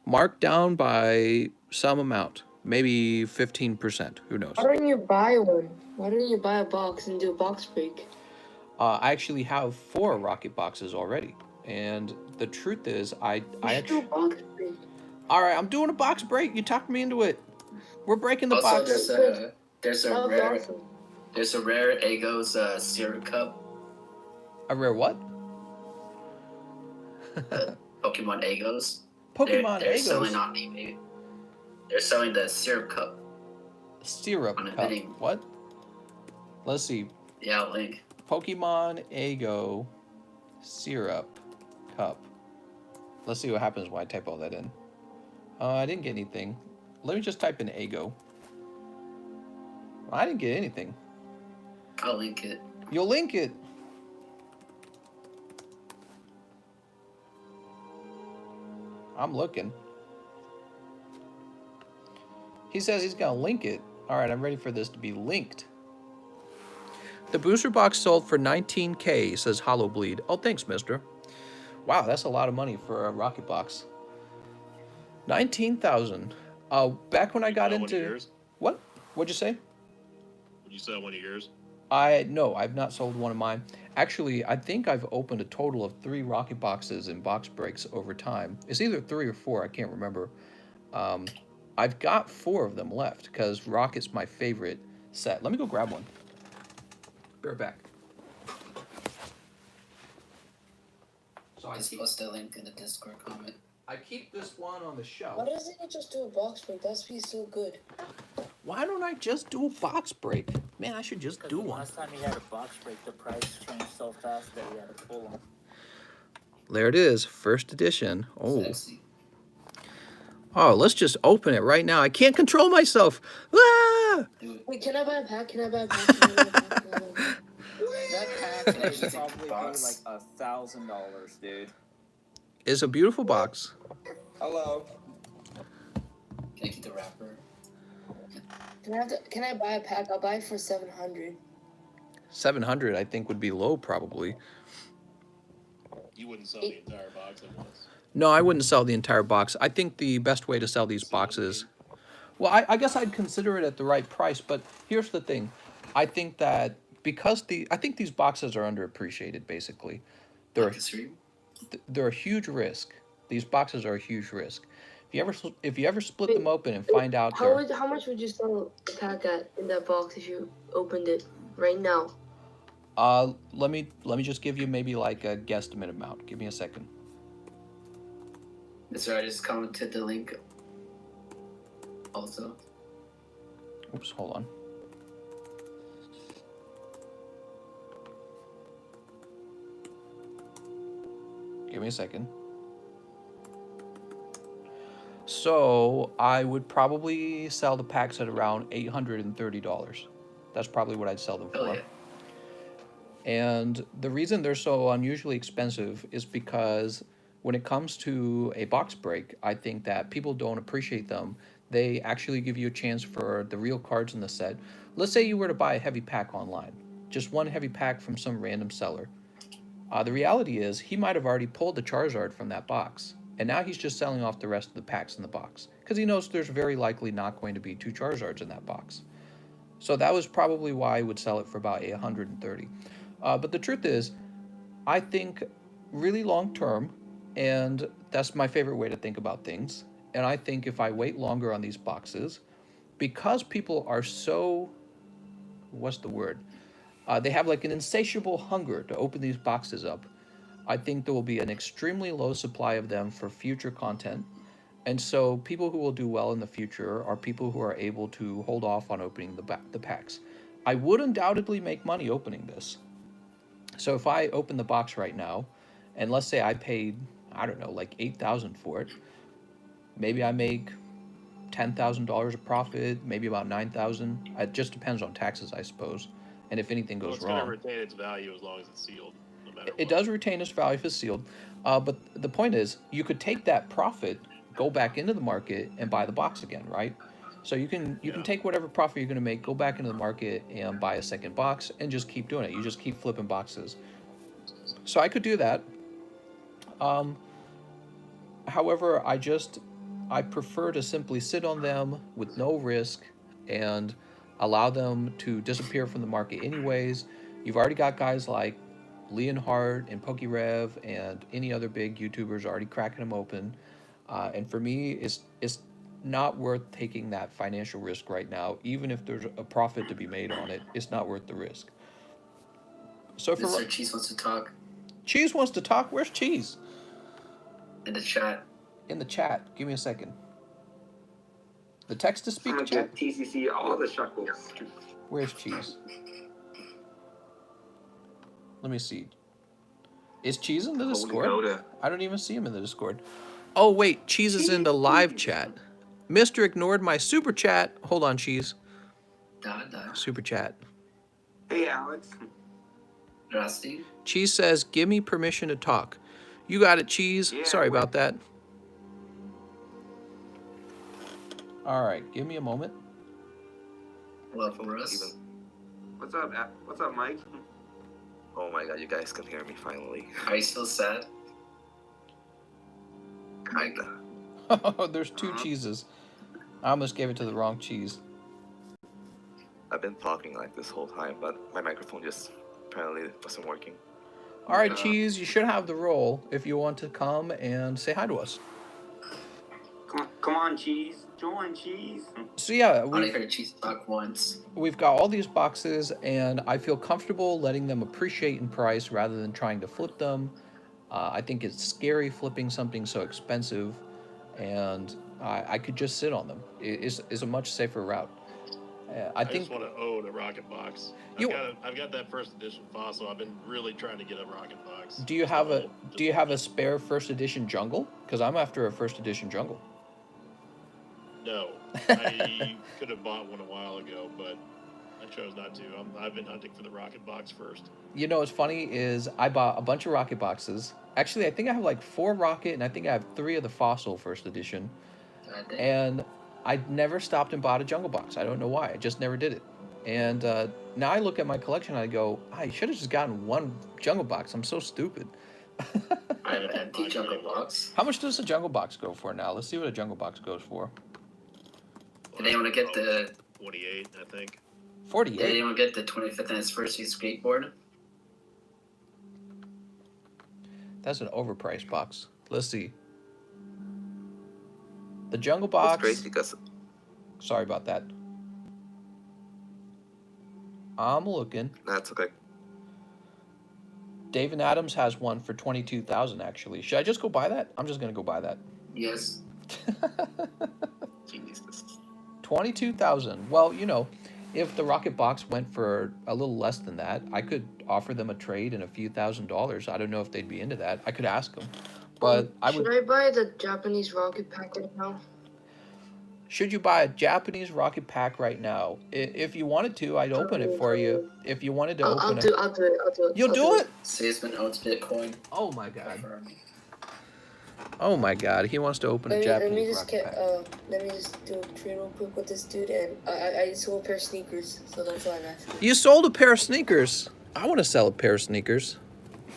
Marked down by some amount. Maybe 15%. Who knows? Why don't you buy one? Why don't you buy a box and do a box break? I actually have 4 rocket boxes already. And the truth is, I should do a box break. All right, I'm doing a box break. You talked me into it. We're breaking the Also, box. there's a That was rare awesome. there's a rare Egos syrup cup. A rare what? Pokemon Egos. Pokemon They're Egos. selling on eBay. They're selling the syrup cup. Syrup on a cup. vending. What? Let's see. Yeah, I'll link. Pokemon Ego syrup cup. Let's see what happens when I type all that in. I didn't get anything. Let me just type in Ego. I didn't get anything. I'll link it. You'll link it. I'm looking. He says he's gonna link it. All right, I'm ready for this to be linked. The booster box sold for $19K, says Hollow Bleed. Oh, thanks, mister. Wow, that's a lot of money for a rocket box. 19,000. Back when I got into... One of yours? What? What'd you say? Would you sell one of yours? No, I've not sold one of mine. Actually, I think I've opened a total of 3 rocket boxes and box breaks over time. It's either 3 or 4, I can't remember. I've got 4 of them left because Rocket's my favorite set. Let me go grab one. Be right back. So Just post a link in the Discord comment. I keep this one on the shelf. Why doesn't it just do a box break? That's be so good. Why don't I just do a box break? Man, I should just do one. Last time you had a box break, the price changed so fast that you had to pull them. There it is, first edition. Oh. Sexy. Oh, let's just open it right now. I can't control myself. Ah! Wait, can I buy a pack? Can I buy a pack? Can I buy a pack? Can I buy a pack? That pack Can I is use probably be box? like $1,000, dude. It's a beautiful box. Hello. Can I keep the wrapper? Can I buy a pack? I'll buy it for 700. 700, I think, would be low, probably. You wouldn't sell the entire box at once. No, I wouldn't sell the entire box. I think the best way to sell these boxes... Well, I guess I'd consider it at the right price, but here's the thing. I think that because I think these boxes are underappreciated, basically. They're a huge risk. These boxes are a huge risk. If you ever split them open and find out How much would you sell a pack at in that box if you opened it right now? let me just give you maybe like a guesstimate amount. Give me a second. That's right, I just commented the link also. Oops, hold on. Give me a second. So I would probably sell the packs at around $830. That's probably what I'd sell them for. Oh, yeah. And the reason they're so unusually expensive is because when it comes to a box break, I think that people don't appreciate them. They actually give you a chance for the real cards in the set. Let's say you were to buy a heavy pack online, just one heavy pack from some random seller. The reality is he might have already pulled the Charizard from that box, and now he's just selling off the rest of the packs in the box because he knows there's very likely not going to be 2 Charizards in that box. So that was probably why I would sell it for about $130. But the truth is, I think really long term, and that's my favorite way to think about things. And I think if I wait longer on these boxes, because people are so, what's the word? They have like an insatiable hunger to open these boxes up. I think there will be an extremely low supply of them for future content. And so people who will do well in the future are people who are able to hold off on opening the packs. I would undoubtedly make money opening this. So if I open the box right now, and let's say I paid, I don't know, like $8,000 for it, maybe I make $10,000 of profit, maybe about $9,000. It just depends on taxes, I suppose. And if anything goes wrong, it's going to retain its value as long as it's sealed. No matter it does retain its value if it's sealed. But the point is, you could take that profit, go back into the market, and buy the box again, right? So you can take whatever profit you're going to make, go back into the market and buy a second box, and just keep doing it. You just keep flipping boxes. So I could do that. However, I prefer to simply sit on them with no risk and allow them to disappear from the market anyways. You've already got guys like Leonhardt and PokeRev and any other big YouTubers already cracking them open. And for me, it's not worth taking that financial risk right now. Even if there's a profit to be made on it, it's not worth the risk. So for Mr. Cheese wants to talk. Cheese wants to talk? Where's Cheese? In the chat. In the chat. Give me a second. The text to speak chat. TCC all the shuckles. Where's Cheese? Let me see. Is Cheese in the Discord? I don't even see him in the Discord. Oh wait, Cheese is in the live chat. Mr. ignored my super chat. Hold on, Cheese. Super chat. Hey, Alex. Rusty. Cheese says, "Give me permission to talk." You got it, Cheese. Yeah, Sorry about that. All right, give me a moment. Hello, Russ. What's up, Mike? Oh my god, you guys can hear me finally. Are you still sad? Kinda. Oh, there's two cheeses. I almost gave it to the wrong Cheese. I've been talking like this whole time, but my microphone just apparently wasn't working. All right, Cheese, you should have the role if you want to come and say hi to us. Come on, Cheese. Join, Cheese. So yeah, I only heard Cheese talk once. we've got all these boxes, and I feel comfortable letting them appreciate in price rather than trying to flip them. I think it's scary flipping something so expensive, and I could just sit on them. It's a much safer route. I think just want to own a rocket box. I've got that first edition fossil. I've been really trying to get a rocket box. Do you have a spare first edition jungle? Because I'm after a first edition jungle. No, I could have bought one a while ago, but I chose not to. I've been hunting for the rocket box first. You know what's funny is I bought a bunch of rocket boxes. Actually, I think I have like 4 rocket, and I think I have 3 of the fossil first edition. And I never stopped and bought a jungle box. I don't know why. I just never did it. And now I look at my collection and I go, I should have just gotten 1 jungle box. I'm so stupid. I have an empty jungle box. How much does a jungle box go for now? Let's see what a jungle box goes for. Did anyone want to get the 28, I think. 48? Did anyone get the 25th anniversary skateboard? That's an overpriced box. Let's see. The jungle box. It's crazy because. Sorry about that. I'm looking. That's okay. David Adams has one for 22,000 actually. Should I just go buy that? I'm just gonna go buy that. Yes. Jesus. 22,000. Well, you know, if the rocket box went for a little less than that, I could offer them a trade and a few $1,000s. I don't know if they'd be into that. I could ask them, but I would. Should I buy the Japanese rocket pack right now? Should you buy a Japanese rocket pack right now? If you wanted to, I'd open it for you. If you wanted to open it. I'll do it. You'll do it? Salesman owns Bitcoin. Oh my god. Oh my god, he wants to open a Japanese rocket pack. Let me just do a trade real quick with this dude, and I sold a pair of sneakers, so that's why I'm asking. You sold a pair of sneakers? I want to sell a pair of sneakers.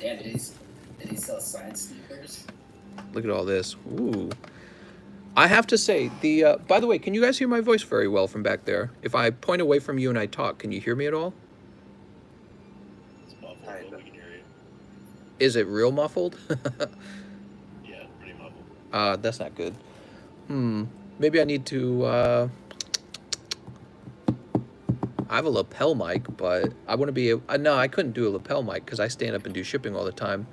Damn, did he sell science sneakers? Look at all this. Ooh. I have to say, by the way, can you guys hear my voice very well from back there? If I point away from you and I talk, can you hear me at all? It's muffled, but we can hear you. Is it real muffled? Yeah, pretty muffled. That's not good. Maybe I need to, I have a lapel mic, but I want to be, no, I couldn't do a lapel mic because I stand up and do shipping all the time.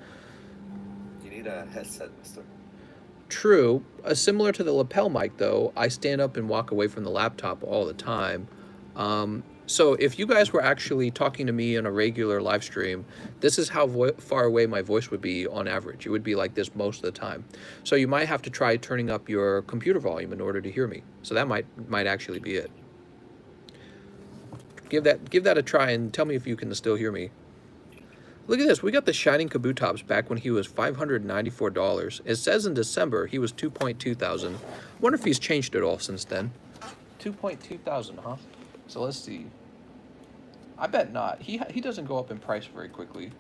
You need a headset, mister. True. Similar to the lapel mic, though, I stand up and walk away from the laptop all the time. So if you guys were actually talking to me on a regular live stream, this is how far away my voice would be on average. It would be like this most of the time. So you might have to try turning up your computer volume in order to hear me. So that might actually be it. Give that a try and tell me if you can still hear me. Look at this. We got the Shining Kabutops back when he was $594. It says in December he was $2,200. Wonder if he's changed it all since then. 2.2 thousand, huh? So let's see. I bet not. He doesn't go up in price very quickly.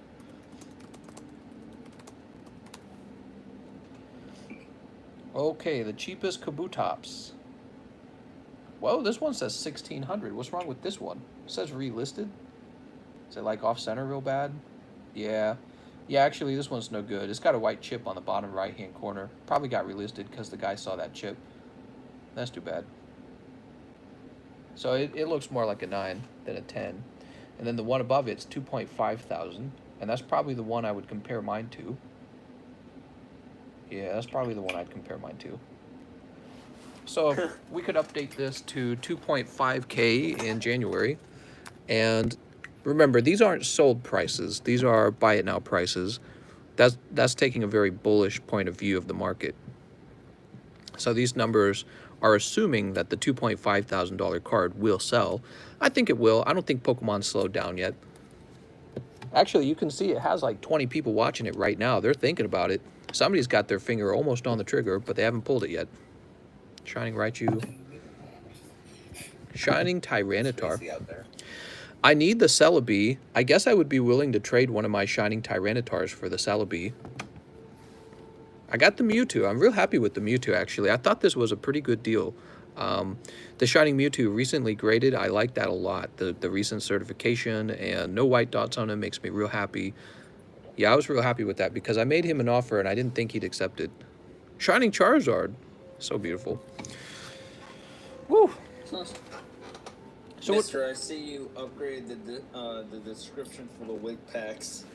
Okay, the cheapest Kabutops. Whoa, this one says 1600. What's wrong with this one? It says relisted. Is it like off center real bad? Yeah. Yeah, actually this one's no good. It's got a white chip on the bottom right hand corner. Probably got relisted because the guy saw that chip. That's too bad. So it looks more like a 9 than a 10. And then the one above it's 2.5 thousand. And that's probably the one I would compare mine to. Yeah, that's probably the one I'd compare mine to. So we could update this to 2.5K in January. And remember, these aren't sold prices. These are buy it now prices. That's taking a very bullish point of view of the market. So these numbers are assuming that the $2.5 thousand card will sell. I think it will. I don't think Pokemon's slowed down yet. Actually, you can see it has like 20 people watching it right now. They're thinking about it. Somebody's got their finger almost on the trigger, but they haven't pulled it yet. Shining Raichu. Shining Tyranitar. I need the Celebi. I guess I would be willing to trade one of my Shining Tyranitars for the Celebi. I got the Mewtwo. I'm real happy with the Mewtwo, actually. I thought this was a pretty good deal. The Shining Mewtwo recently graded. I like that a lot. The recent certification and no white dots on him makes me real happy. Yeah, I was real happy with that because I made him an offer and I didn't think he'd accept it. Shining Charizard. So beautiful. Woo! So Mister, I see you upgraded the description for the wig packs.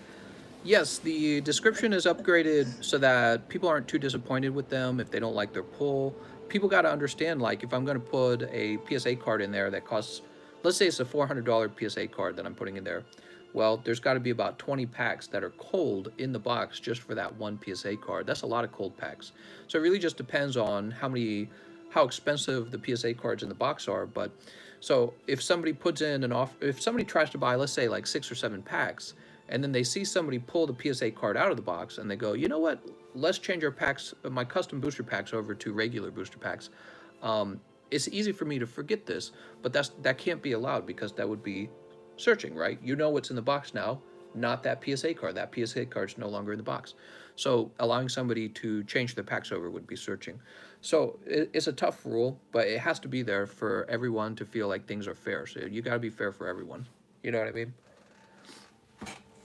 Yes, the description is upgraded so that people aren't too disappointed with them if they don't like their pull. People got to understand, like, if I'm going to put a PSA card in there that costs, let's say it's a $400 PSA card that I'm putting in there. Well, there's got to be about 20 packs that are cold in the box just for that one PSA card. That's a lot of cold packs. So it really just depends on how expensive the PSA cards in the box are. But so if somebody puts in an offer, if somebody tries to buy, let's say like 6 or 7 packs, and then they see somebody pull the PSA card out of the box and they go, you know what, let's change our packs, my custom booster packs over to regular booster packs. It's easy for me to forget this, but that can't be allowed because that would be searching, right? You know what's in the box now, not that PSA card. That PSA card's no longer in the box. So allowing somebody to change their packs over would be searching. So it's a tough rule, but it has to be there for everyone to feel like things are fair. So you got to be fair for everyone. You know what I mean?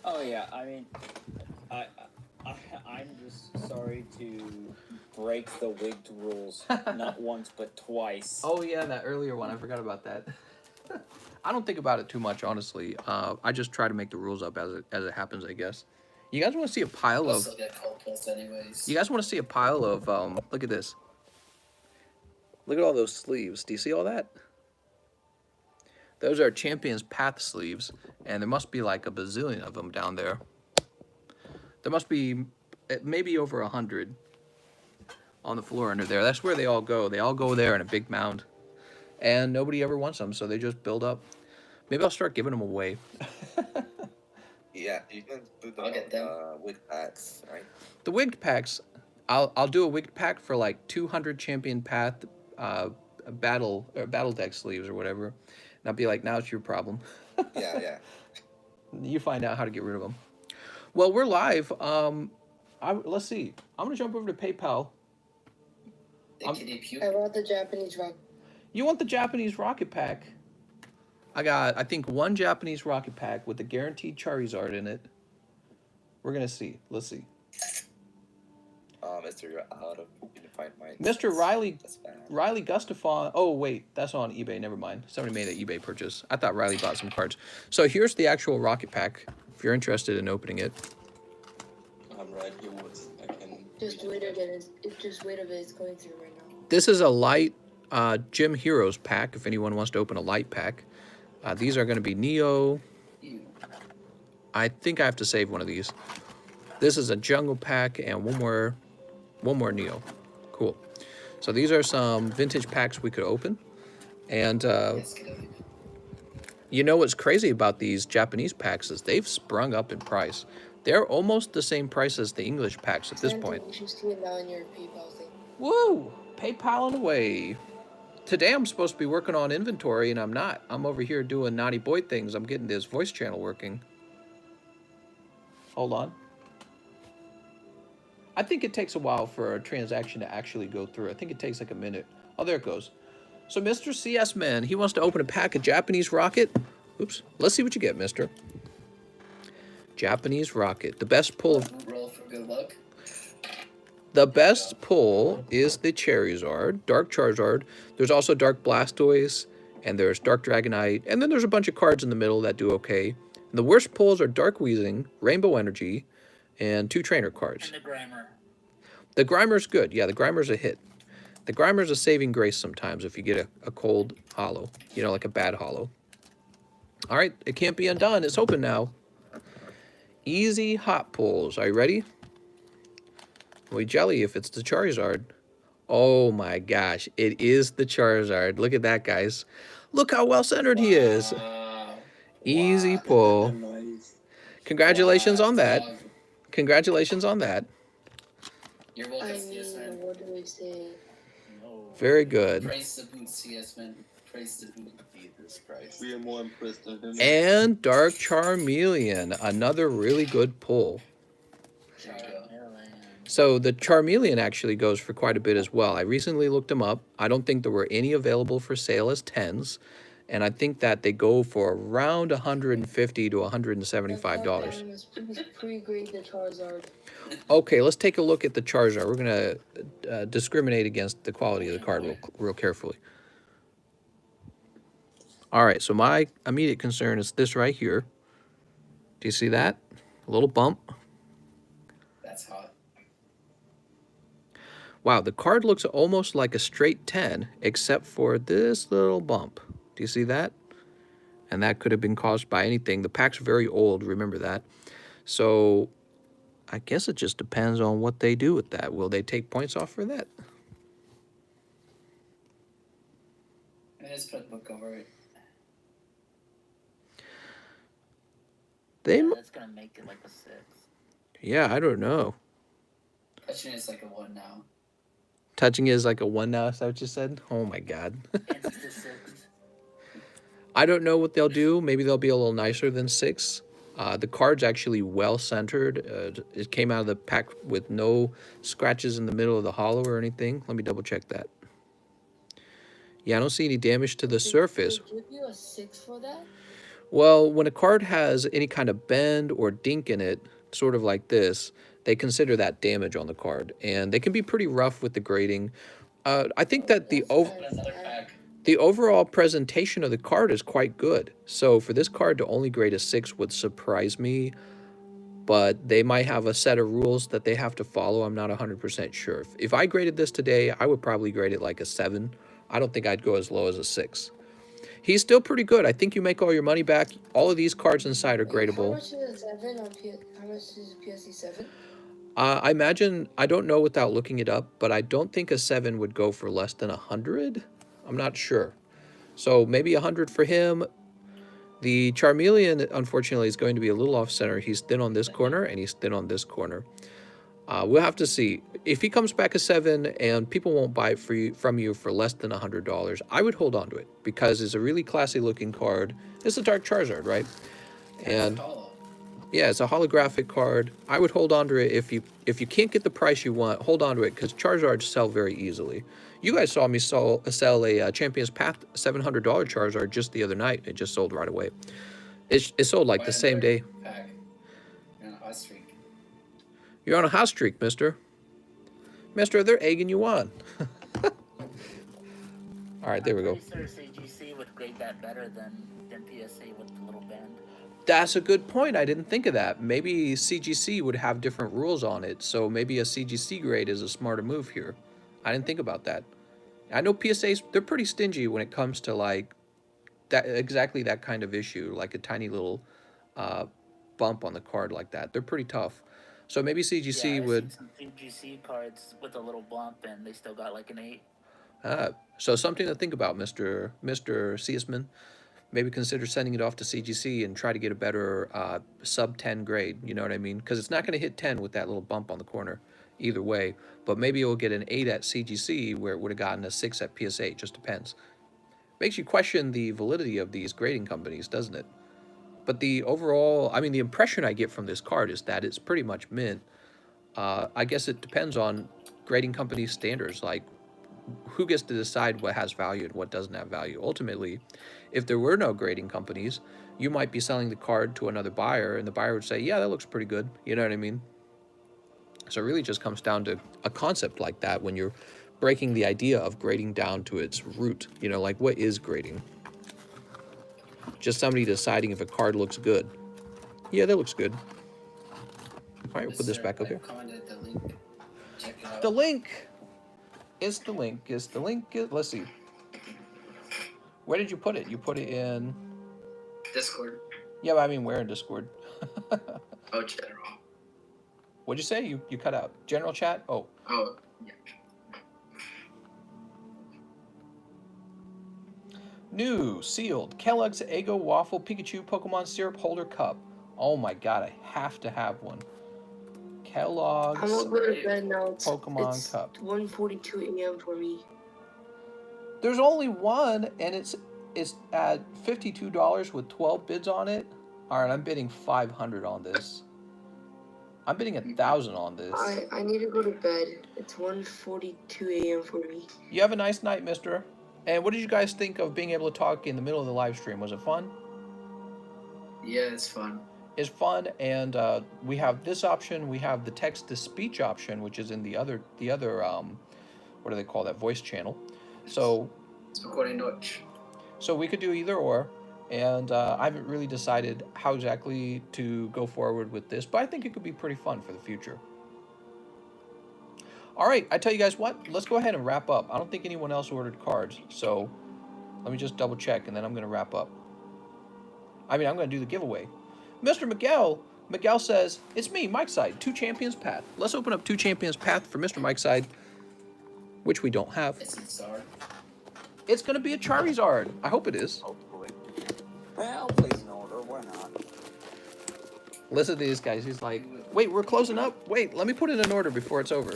Oh yeah, I mean, I'm just sorry to break the wigged rules, not once but twice. Oh yeah, that earlier one, I forgot about that. I don't think about it too much, honestly. I just try to make the rules up as it happens, I guess. You guys want to see a pile of? You guys want to see a pile of? Look at this. Look at all those sleeves. Do you see all that? Those are Champion's Path sleeves, and there must be like a bazillion of them down there. There must be maybe over 100 on the floor under there. That's where they all go. They all go there in a big mound, and nobody ever wants them, so they just build up. Maybe I'll start giving them away. Yeah, you can do the wig packs, right? The wigged packs, I'll do a wigged pack for like 200 Champion Path battle deck sleeves or whatever. And I'll be like, now it's your problem. Yeah. You find out how to get rid of them. Well, we're live. Let's see. I'm going to jump over to PayPal. I want the Japanese rocket. You want the Japanese rocket pack? I got, I think, one Japanese rocket pack with the guaranteed Charizard in it. We're going to see. Let's see. Mister, you're out of... You can find mine. Mr. Riley Gustafon. Oh, wait. That's on eBay. Never mind. Somebody made an eBay purchase. I thought Riley bought some cards. So here's the actual rocket pack, if you're interested in opening it. I'm right here. I can... Just wait a minute. Just wait a minute. It's going through right now. This is a light Gym Heroes pack, if anyone wants to open a light pack. These are going to be Neo. I think I have to save one of these. This is a Jungle pack and one more Neo. Cool. So these are some vintage packs we could open. And you know what's crazy about these Japanese packs is they've sprung up in price. They're almost the same price as the English packs at this point. You should see it now in your PayPal thing. Woo! PayPal away. Today I'm supposed to be working on inventory, and I'm not. I'm over here doing naughty boy things. I'm getting this voice channel working. Hold on. I think it takes a while for a transaction to actually go through. I think it takes like a minute. Oh, there it goes. So Mr. CS Man, he wants to open a pack of Japanese rocket. Oops. Let's see what you get, mister. Japanese rocket. The best pull of... Roll for good luck. The best pull is the Charizard, Dark Charizard. There's also Dark Blastoise, and there's Dark Dragonite, and then there's a bunch of cards in the middle that do okay. And the worst pulls are Dark Weezing, Rainbow Energy, and 2 trainer cards. And the Grimer. The Grimer's good. Yeah, the Grimer's a hit. The Grimer's a saving grace sometimes if you get a cold holo. You know, like a bad holo. All right, it can't be undone. It's open now. Easy hot pulls. Are you ready? We jelly if it's the Charizard. Oh my gosh, it is the Charizard. Look at that, guys. Look how well centered he is. Easy pull. Congratulations on that. Congratulations on that. You're welcome, CS man. What do we say? Very good. Praise the boot, CS man. Praise the boot. Jesus Christ. We are more impressed than him. And Dark Charmeleon, another really good pull. So the Charmeleon actually goes for quite a bit as well. I recently looked them up. I don't think there were any available for sale as 10s. And I think that they go for around $150 to $175. Please pre-grade the Charizard. Okay, let's take a look at the Charizard. We're going to discriminate against the quality of the card real carefully. All right, so my immediate concern is this right here. Do you see that? A little bump. That's hot. Wow, the card looks almost like a straight 10, except for this little bump. Do you see that? And that could have been caused by anything. The pack's very old, remember that. So I guess it just depends on what they do with that. Will they take points off for that? I just put book over it. They, That's gonna make it like a 6. yeah, I don't know. Touching it's like a 1 now. Touching is like a 1 now, is that what you said? Oh my God. It's the 6. I don't know what they'll do. Maybe they'll be a little nicer than 6. The card's actually well centered. It came out of the pack with no scratches in the middle of the hollow or anything. Let me double check that. Yeah, I don't see any damage to the surface. They give you a 6 for that? Well, when a card has any kind of bend or dink in it, sort of like this, they consider that damage on the card. And they can be pretty rough with the grading. I think that the overall presentation of the card is quite good. So for this card to only grade a 6 would surprise me. But they might have a set of rules that they have to follow. I'm not 100% sure. If I graded this today, I would probably grade it like a 7. I don't think I'd go as low as a 6. He's still pretty good. I think you make all your money back. All of these cards inside are gradable. How much is a 7 on how much is PSE 7? I imagine, I don't know without looking it up, but I don't think a 7 would go for less than 100. I'm not sure. So maybe 100 for him. The Charmeleon, unfortunately, is going to be a little off center. He's thin on this corner and he's thin on this corner. We'll have to see. If he comes back a 7 and people won't buy it from you for less than $100, I would hold on to it because it's a really classy looking card. It's a Dark Charizard, right? And yeah, it's a holographic card. I would hold on to it if you can't get the price you want. Hold on to it because Charizards sell very easily. You guys saw me sell a Champion's Path $700 Charizard just the other night. It just sold right away. It sold like the same day. Pack. You're on a hot streak. You're on a hot streak, mister. Mister, they're egging you on. All right, there we go. I'm pretty sure CGC would grade that better than PSA with the little band. That's a good point. I didn't think of that. Maybe CGC would have different rules on it, so maybe a CGC grade is a smarter move here. I didn't think about that. I know PSAs, they're pretty stingy when it comes to like that, exactly that kind of issue, like a tiny little bump on the card like that. They're pretty tough. So maybe CGC yeah, would... some CGC cards with a little bump and they still got like an 8. So something to think about, Mr. Seasman. Maybe consider sending it off to CGC and try to get a better sub 10 grade. You know what I mean? Because it's not going to hit 10 with that little bump on the corner. either way. But maybe it will get an 8 at CGC where it would have gotten a 6 at PSA. It just depends. Makes you question the validity of these grading companies, doesn't it? But the overall, I mean, the impression I get from this card is that it's pretty much mint. I guess it depends on grading company standards, like who gets to decide what has value and what doesn't have value. Ultimately, if there were no grading companies, you might be selling the card to another buyer, and the buyer would say, yeah, that looks pretty good. You know what I mean? So it really just comes down to a concept like that when you're breaking the idea of grading down to its root. You know, like, what is grading? Just somebody deciding if a card looks good. Yeah, that looks good. All right, we'll put this back up here. The link. Check it out. The link is the link. Let's see. Where did you put it? You put it in Discord. Yeah, but I mean, where in Discord? Oh, general. What'd you say? You cut out. General chat? Oh. Oh, yeah. New, sealed, Kellogg's Eggo Waffle Pikachu Pokemon Syrup Holder Cup. Oh my god, I have to have one. Kellogg's I'm over to bed now. Pokemon Cup. 1:42 a.m. for me. There's only one, and it's at $52 with 12 bids on it. All right, I'm bidding 500 on this. I'm bidding 1,000 on this. I need to go to bed. It's 1:42 a.m. for me. You have a nice night, mister. And what did you guys think of being able to talk in the middle of the live stream? Was it fun? Yeah, it's fun. It's fun, and we have this option. We have the text-to-speech option, which is in the other what do they call that, voice channel. So we could do either or, and I haven't really decided how exactly to go forward with this, but I think it could be pretty fun for the future. All right, I tell you guys what, let's go ahead and wrap up. I don't think anyone else ordered cards, so let me just double check, and then I'm going to wrap up. I mean, I'm going to do the giveaway. Mr. Miguel says, it's me, Mike Side, 2 Champions Path. Let's open up 2 Champions Path for Mr. Mike Side, which we don't have. It's going to be a Charizard. I hope it is. Hopefully. Well, please in order. Why not? Listen to these guys. He's like, wait, we're closing up? Wait, let me put it in order before it's over.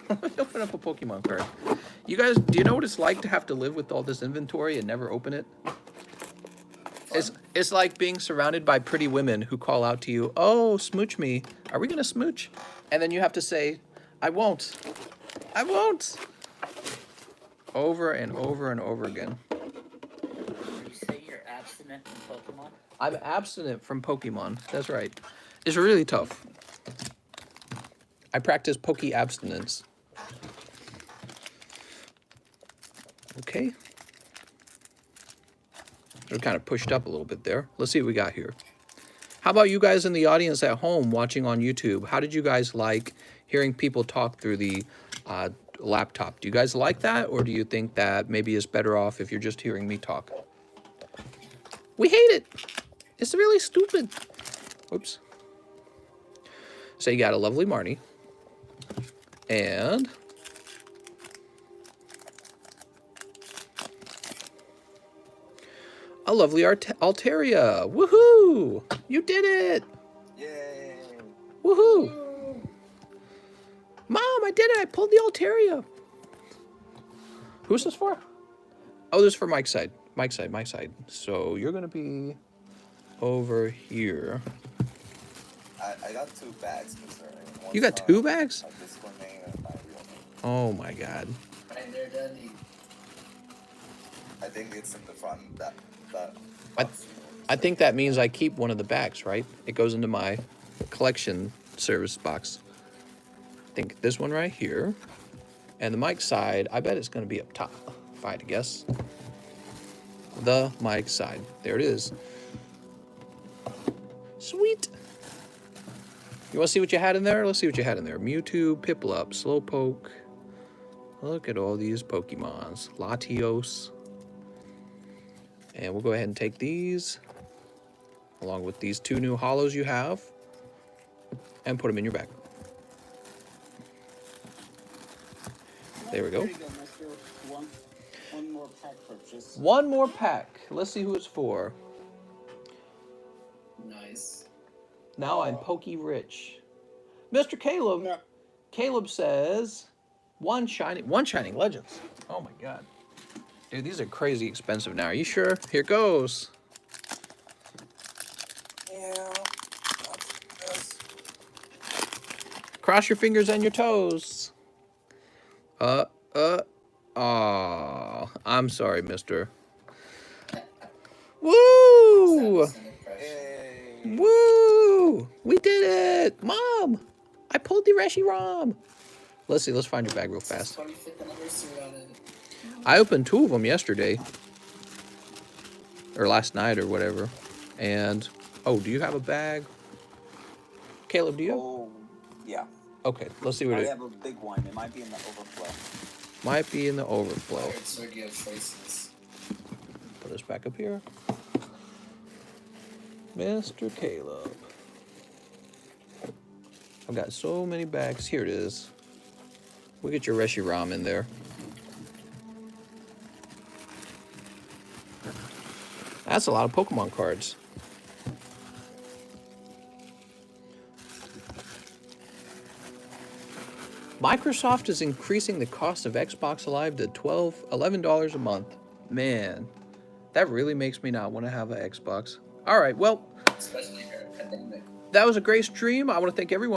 Let me open up a Pokemon card. You guys, do you know what it's like to have to live with all this inventory and never open it? It's like being surrounded by pretty women who call out to you, oh, smooch me. Are we going to smooch? And then you have to say, I won't. I won't. Over and over and over again. You say you're abstinent from Pokemon? I'm abstinent from Pokemon. That's right. It's really tough. I practice Poke abstinence. Okay. We're kind of pushed up a little bit there. Let's see what we got here. How about you guys in the audience at home watching on YouTube? How did you guys like hearing people talk through the laptop? Do you guys like that, or do you think that maybe it's better off if you're just hearing me talk? We hate it. It's really stupid. Oops. So you got a lovely Marnie. And a lovely Altaria. Woohoo! You did it! Yay! Woohoo! Mom, I did it! I pulled the Altaria! Who's this for? Oh, this is for Mike's side. Mike's side. So you're gonna be over here. I got 2 bags, Mr. You got 2 bags? A Discord name and my real name. Oh my god. And they're done. I think it's in the front. I think that means I keep one of the bags, right? It goes into my collection service box. I think this one right here. And the mic side, I bet it's going to be up top, if I had to guess. The mic side. There it is. Sweet. You want to see what you had in there? Let's see what you had in there. Mewtwo, Piplup, Slowpoke. Look at all these Pokemons. Latios. And we'll go ahead and take these, along with these 2 new hollows you have, and put them in your bag. There we go. One more pack purchase. 1 more pack. Let's see who it's for. Nice. Now I'm Poke Rich. Mr. Caleb. No. Caleb says, one shining legends. Oh my god. Dude, these are crazy expensive now. Are you sure? Here goes. Yeah. Cross your fingers and your toes. Aw. I'm sorry, mister. Woo! Hey. Woo! We did it! Mom! I pulled the Reshi ROM. Let's see, let's find your bag real fast. I opened 2 of them yesterday. Or last night or whatever. And, oh, do you have a bag? Caleb, do you? Oh, yeah. Okay, let's see what I it have a big one. It might be in the overflow. might be in the overflow. Alright, so you have choices. Put this back up here. Mr. Caleb. I've got so many bags. Here it is. We'll get your Reshi ROM in there. That's a lot of Pokemon cards. Microsoft is increasing the cost of Xbox Live to $11 a month. Man, that really makes me not want to have an Xbox. All right, well, Especially if you're a pandemic. that was a great stream. I want to thank everyone.